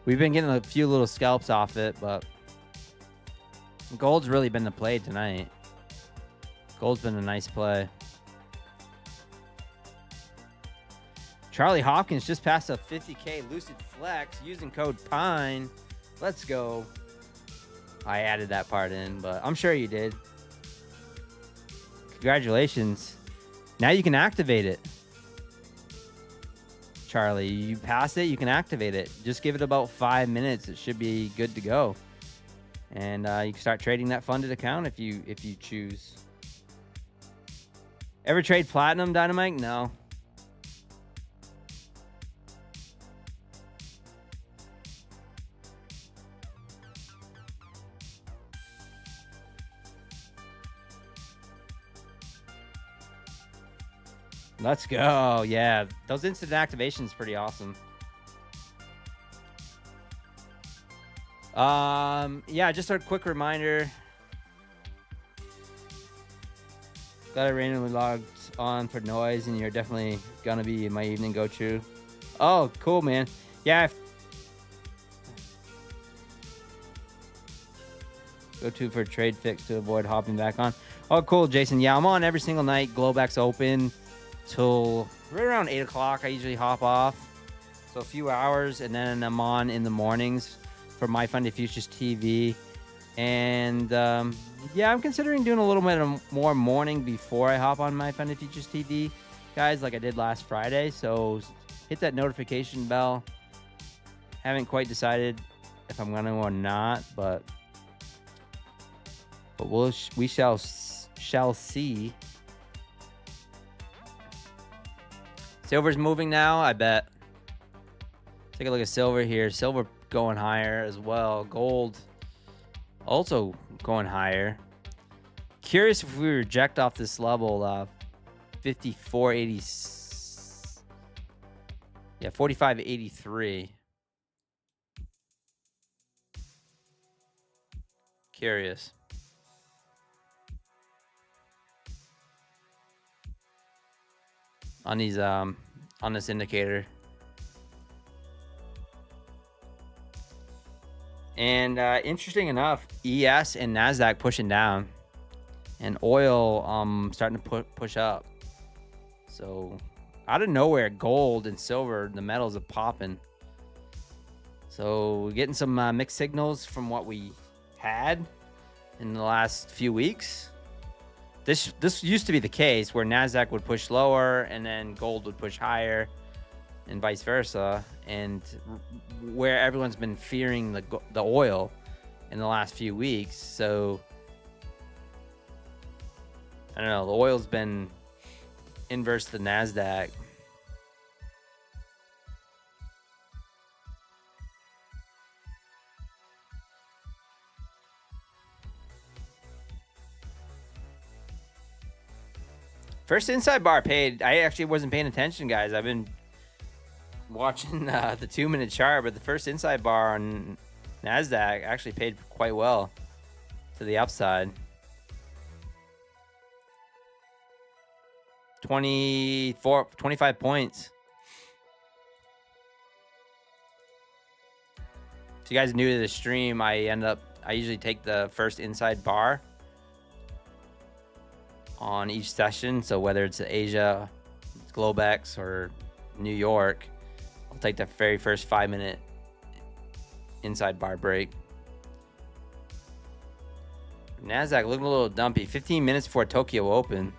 We've been getting a few little scalps off it, but gold's really been the play tonight. Gold's been a nice play. Charlie Hopkins just passed a 50K Lucid Flex using code PINE. Let's go. I added that part in, but I'm sure you did. Congratulations. Now you can activate it. Charlie, you pass it, you can activate it. Just give it about 5 minutes. It should be good to go. And you can start trading that funded account if you choose. Ever trade platinum, Dynamite? No. Let's go. Yeah, those instant activations pretty awesome. Yeah, just a quick reminder. Got it randomly logged on for noise, and you're definitely gonna be my evening go-to. Oh, cool, man. Yeah. Go-to for trade fix to avoid hopping back on. Oh, cool, Jason. Yeah, I'm on every single night. Globex open till right around 8 o'clock. I usually hop off, so a few hours, and then I'm on in the mornings for My Funded Futures TV. And yeah, I'm considering doing a little bit of more morning before I hop on My Funded Futures TV, guys, like I did last Friday. So hit that notification bell. Haven't quite decided if I'm gonna or not, but we shall see. Silver's moving now, I bet. Take a look at silver here. Silver going higher as well. Gold also going higher. Curious if we reject off this level, 54.80. Yeah, 45.83. Curious. On these on this indicator. And interesting enough, ES and Nasdaq pushing down, and oil starting to push up. So out of nowhere, gold and silver, the metals are popping. So we're getting some mixed signals from what we had in the last few weeks. This used to be the case where Nasdaq would push lower and then gold would push higher, and vice versa, and where everyone's been fearing the oil in the last few weeks. So I don't know, the oil's been inverse to the Nasdaq. First inside bar paid. I actually wasn't paying attention, guys. I've been watching the 2-minute chart, but the first inside bar on Nasdaq actually paid quite well to the upside. 25 points. If you guys are new to the stream, I usually take the first inside bar on each session. So whether it's Asia, it's Globex, or New York, I'll take the very first 5-minute inside bar break. Nasdaq looking a little dumpy. 15 minutes before Tokyo Open.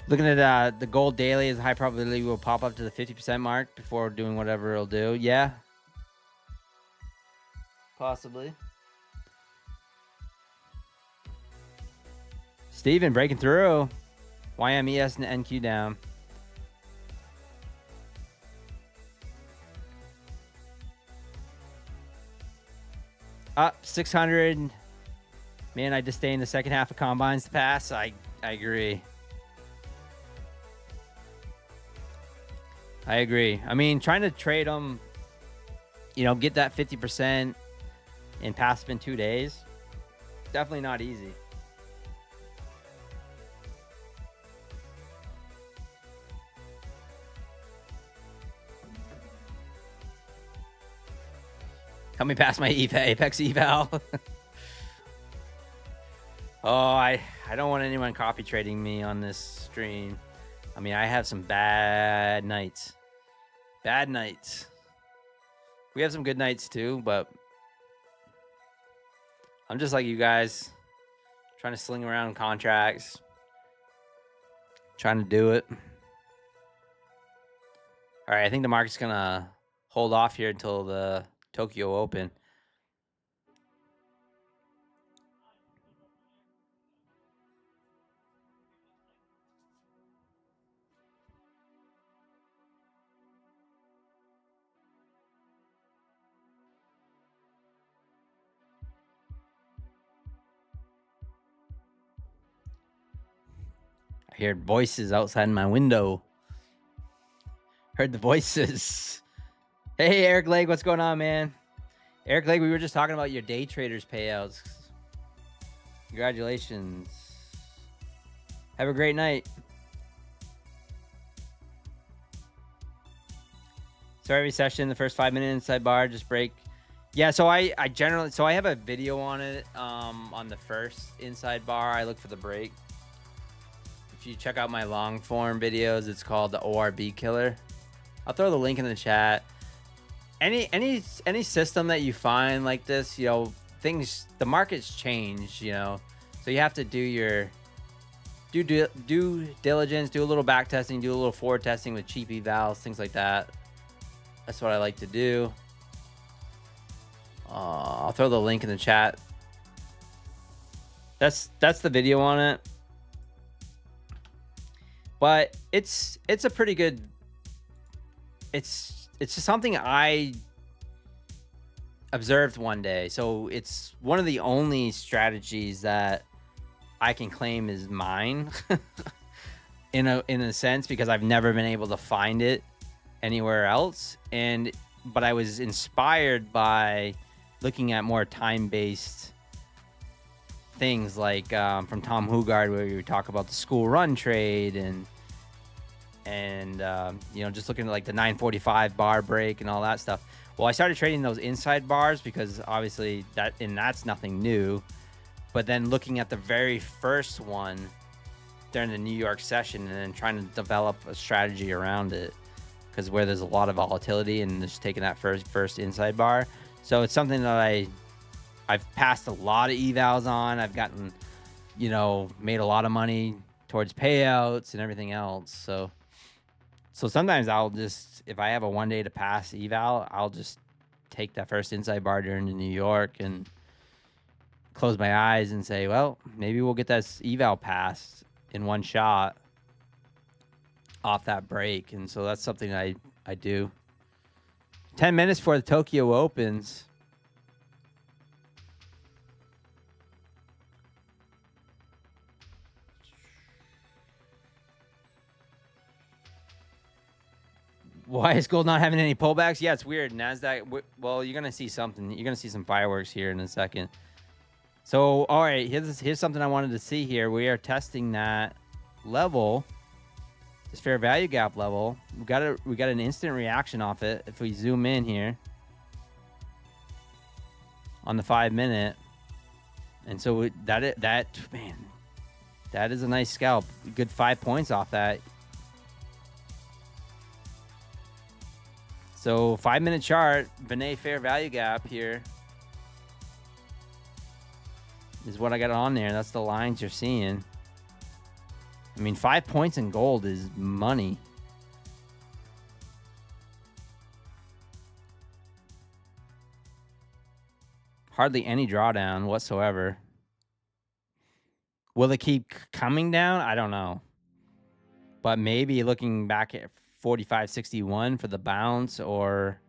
Looking at the gold daily, is high probability will pop up to the 50% mark before doing whatever it'll do. Yeah, possibly. Steven breaking through. YMES and NQ down. Up 600. Man, I disdain the second half of combines to pass. I agree. I agree. I mean, trying to trade them, get that 50% and pass them in 2 days, definitely not easy. Help me pass my Apex eval. Oh, I don't want anyone copy trading me on this stream. I mean, I have some bad nights. Bad nights. We have some good nights too, but I'm just like you guys, trying to sling around contracts, trying to do it. All right, I think the market's gonna hold off here until the Tokyo Open. I heard voices outside my window. Heard the voices. Hey, Eric Legg, what's going on, man? Eric Legg, we were just talking about your day traders payouts. Congratulations. Have a great night. So every session, the first 5-minute inside bar, just break. Yeah, so I generally, I have a video on it on the first inside bar. I look for the break. If you check out my long form videos, it's called the ORB Killer. I'll throw the link in the chat. Any system that you find like this, the markets change, so you have to do your due diligence, do a little back testing, do a little forward testing with cheap evals, things like that. That's what I like to do. I'll throw the link in the chat. That's the video on it. But it's a pretty good. It's just something I observed one day. So it's one of the only strategies that I can claim is mine in a sense, because I've never been able to find it anywhere else. But I was inspired by looking at more time-based things like from Tom Hugard, where we would talk about the school run trade and just looking at like the 945 bar break and all that stuff. Well, I started trading those inside bars because obviously that's nothing new. But then looking at the very first one during the New York session and then trying to develop a strategy around it, because where there's a lot of volatility and just taking that first inside bar. So it's something that I've passed a lot of evals on. I've gotten, made a lot of money towards payouts and everything else. So sometimes I'll just, if I have a 1 day to pass eval, I'll just take that first inside bar during the New York and close my eyes and say, well, maybe we'll get that eval passed in one shot off that break. And so that's something I do. 10 minutes before the Tokyo opens. Why is gold not having any pullbacks? Yeah, it's weird. NASDAQ, well, you're going to see something. You're going to see some fireworks here in a second. So, all right, here's something I wanted to see here. We are testing that level, this fair value gap level. We got an instant reaction off it. If we zoom in here on the 5 minute. And so that is a nice scalp. Good 5 points off that. So 5 minute chart, Binet fair value gap here is what I got on there. That's the lines you're seeing. I mean, 5 points in gold is money. Hardly any drawdown whatsoever. Will it keep coming down? I don't know. But maybe looking back at 45.61 for the bounce, or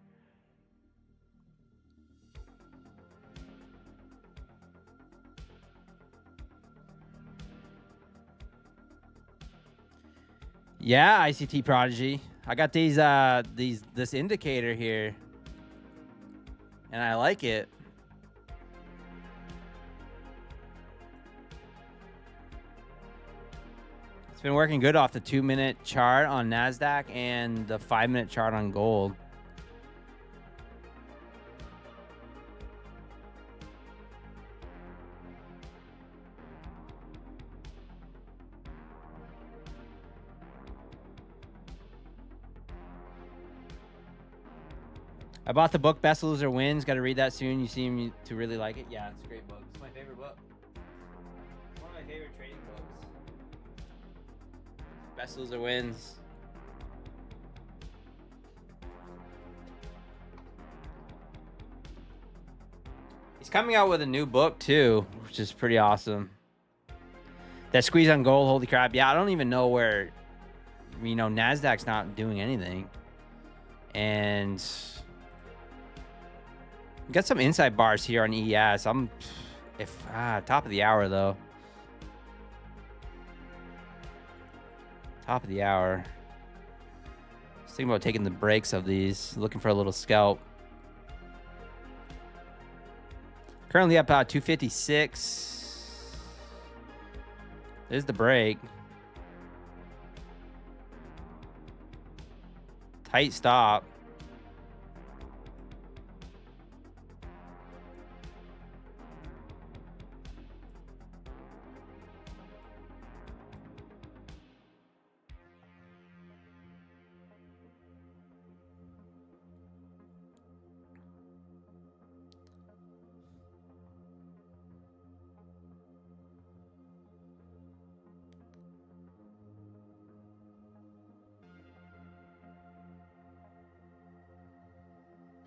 yeah, ICT Prodigy. I got this indicator here, and I like it. It's been working good off the 2 minute chart on NASDAQ and the 5 minute chart on gold. I bought the book Best Loser Wins. Got to read that soon. You seem to really like it. Yeah, it's a great book. It's my favorite book. It's one of my favorite trading books. Best Loser Wins. He's coming out with a new book too, which is pretty awesome. That squeeze on gold, holy crap. Yeah, I don't even know where, NASDAQ's not doing anything. And got some inside bars here on ES. Top of the hour though. Top of the hour. Just thinking about taking the breaks of these. Looking for a little scalp. Currently up 256. There's the break. Tight stop.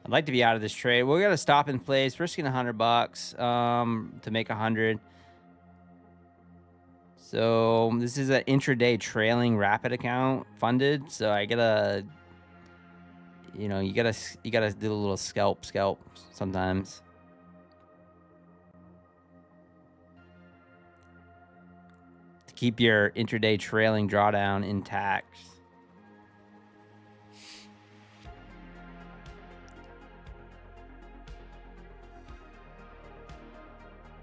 I'd like to be out of this trade. We're gonna stop in place, risking $100 to make 100. So this is an intraday trailing rapid account funded. So I gotta, you know, you gotta do a little scalp sometimes. To keep your intraday trailing drawdown intact.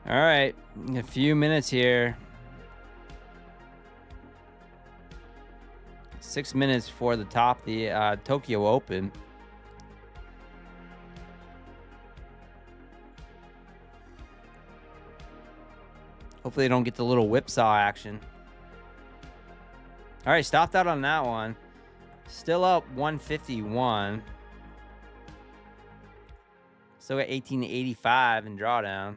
All right, a few minutes here. 6 minutes before the top of the Tokyo Open. Hopefully they don't get the little whipsaw action. All right, stopped out on that one. Still up 151. Still got 1885 in drawdown.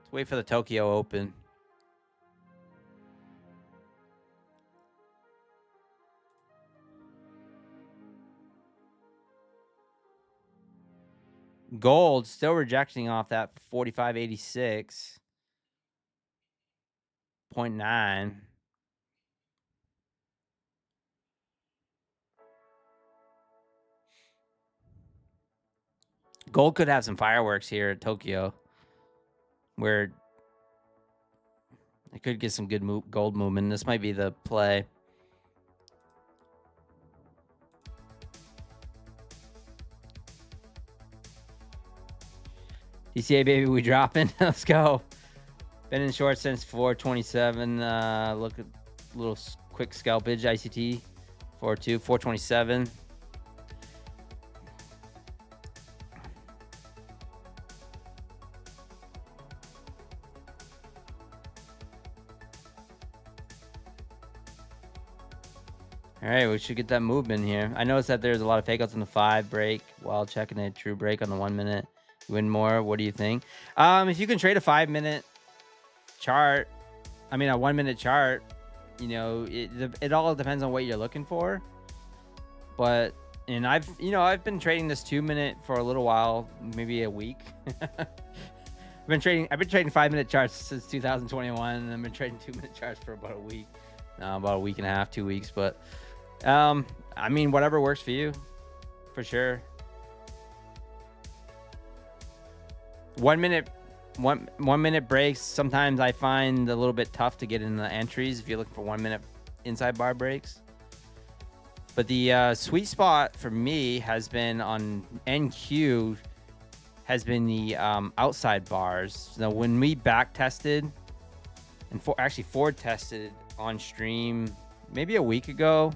Let's wait for the Tokyo Open. Gold still rejecting off that 4586.9. Gold could have some fireworks here at Tokyo, where it could get some good gold movement. This might be the play. DCA, baby, we dropping. Let's go. Been in short since 427. Look at a little quick scalpage. ICT 4.2, 427. All right, we should get that movement here. I noticed that there's a lot of fakeouts on the 5 break while checking a true break on the 1 minute. Win more. What do you think? If you can trade a 5-minute chart, I mean a 1 minute chart, you know, it all depends on what you're looking for. But I've been trading this 2 minute for a little while, maybe a week. I've been trading 5-minute charts since 2021, and I've been trading 2-minute charts for about a week. No, about a week and a half, 2 weeks. But I mean, whatever works for you, for sure. 1 minute, one minute breaks. Sometimes I find a little bit tough to get in the entries if you're looking for 1 minute inside bar breaks. But the sweet spot for me has been on NQ, has been the outside bars. Now, when we back tested and forward tested on stream maybe a week ago,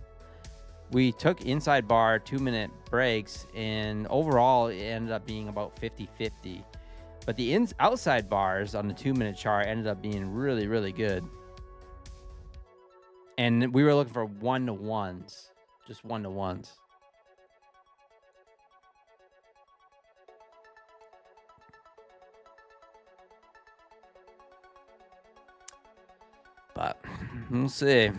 we took inside bar 2 minute breaks, and overall it ended up being about 50-50. But the outside bars on the 2 minute chart ended up being really, really good. And we were looking for 1-to-1s, just 1-to-1s. But we'll see.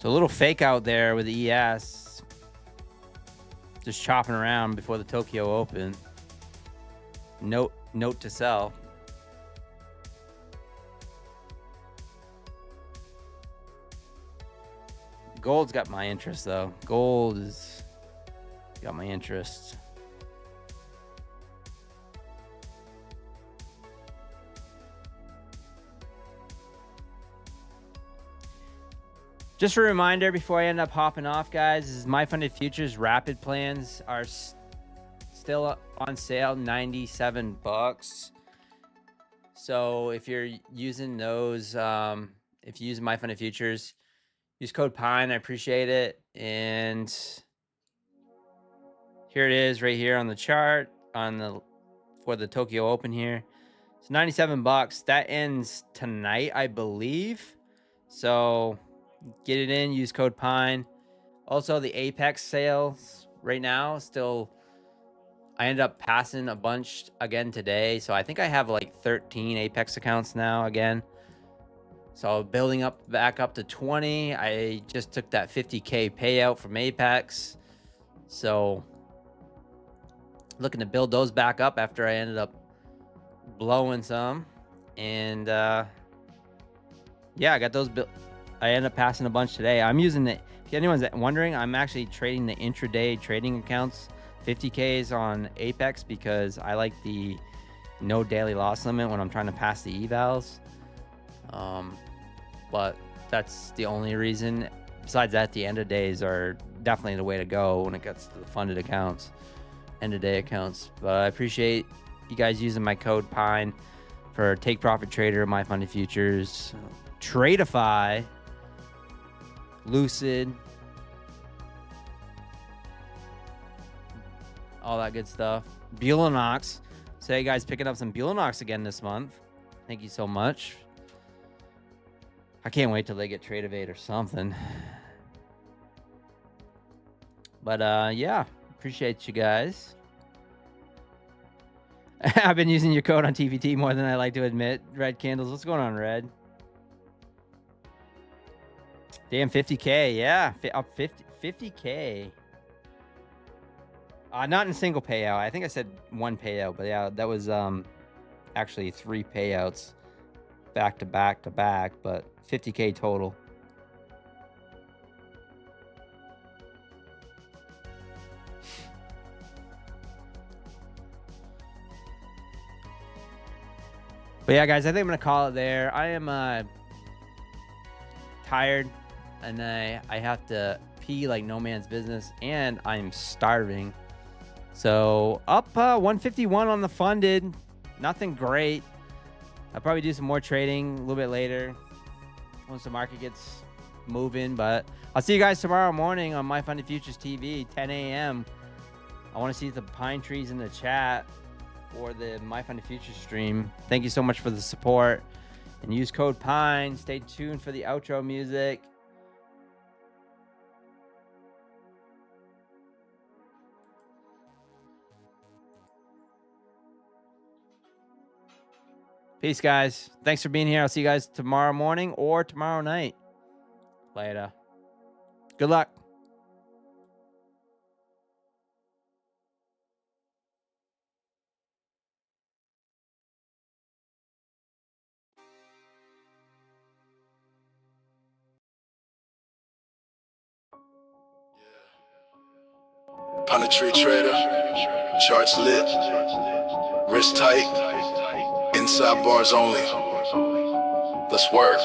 So a little fake out there with the ES. Just chopping around before the Tokyo Open. Note to self. Gold's got my interest, though. Gold is got my interest. Just a reminder before I end up hopping off, guys, is My Funded Futures Rapid plans are still on sale, $97. So if you're using those, if you use My Funded Futures, use code PINE. I appreciate it. And here it is right here on the chart for the Tokyo Open here. It's $97. That ends tonight, I believe. So get it in, use code PINE. Also, the Apex sales right now still I ended up passing a bunch again today. So I think I have like 13 Apex accounts now again. So building up back up to 20. I just took that 50K payout from Apex. So looking to build those back up after I ended up blowing some. And yeah, I got those built. I ended up passing a bunch today. I'm using the, if anyone's wondering, I'm actually trading the intraday trading accounts, 50Ks on Apex, because I like the no daily loss limit when I'm trying to pass the evals. But that's the only reason. Besides that, the end of days are definitely the way to go when it gets to the funded accounts, end of day accounts. But I appreciate you guys using my code PINE for Take Profit Trader, My Funded Futures, Tradeify, Lucid, all that good stuff. Bulanox. So you guys picking up some Bulanox again this month. Thank you so much. I can't wait till they get Trade Evade or something. But yeah, appreciate you guys. I've been using your code on TVT more than I like to admit. Red Candles, what's going on, Red? Damn, 50K, yeah, up 50K. Not in single payout. I think I said one payout, but yeah, that was actually 3 payouts back to back to back, but 50K total. But yeah, guys, I think I'm gonna call it there. I am tired, and I have to pee like no man's business, and I'm starving. So up 151 on the funded, nothing great. I'll probably do some more trading a little bit later once the market gets moving. But I'll see you guys tomorrow morning on My Funded Futures TV, 10 a.m. I want to see the pine trees in the chat or the My Funded Futures stream. Thank you so much for the support. And use code PINE. Stay tuned for the outro music. Peace, guys. Thanks for being here. I'll see you guys tomorrow morning or tomorrow night. Later. Good luck. Tree trader, charts lit, wrist tight, inside bars only. Let's work.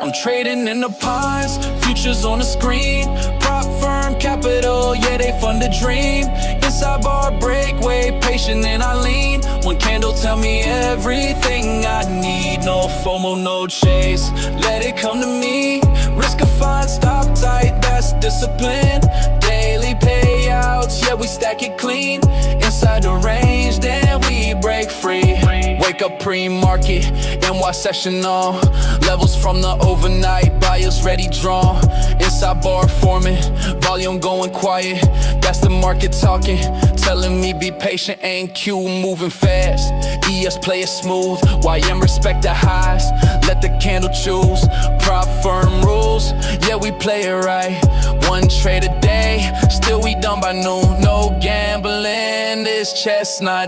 I'm trading in the pies, futures on the screen. Prop firm capital, yeah, they fund the dream. Inside bar breakaway, patient and I lean. One candle tell me everything I need. No FOMO, no chase, let it come to me. Risk a fine, stop tight, that's discipline. Daily payouts, yeah, we stack it clean. Inside the range, then we break free. Wake up pre-market, NY session on. Levels from the overnight, buyers ready drawn. Inside bar forming, volume going quiet. That's the market talking, telling me be patient. Ain't Q moving fast, ES play it smooth. YM respect the highs, let the candle choose. Prop firm rules, yeah, we play it right. One trade a day, still we done by noon. No gambling, this chestnut.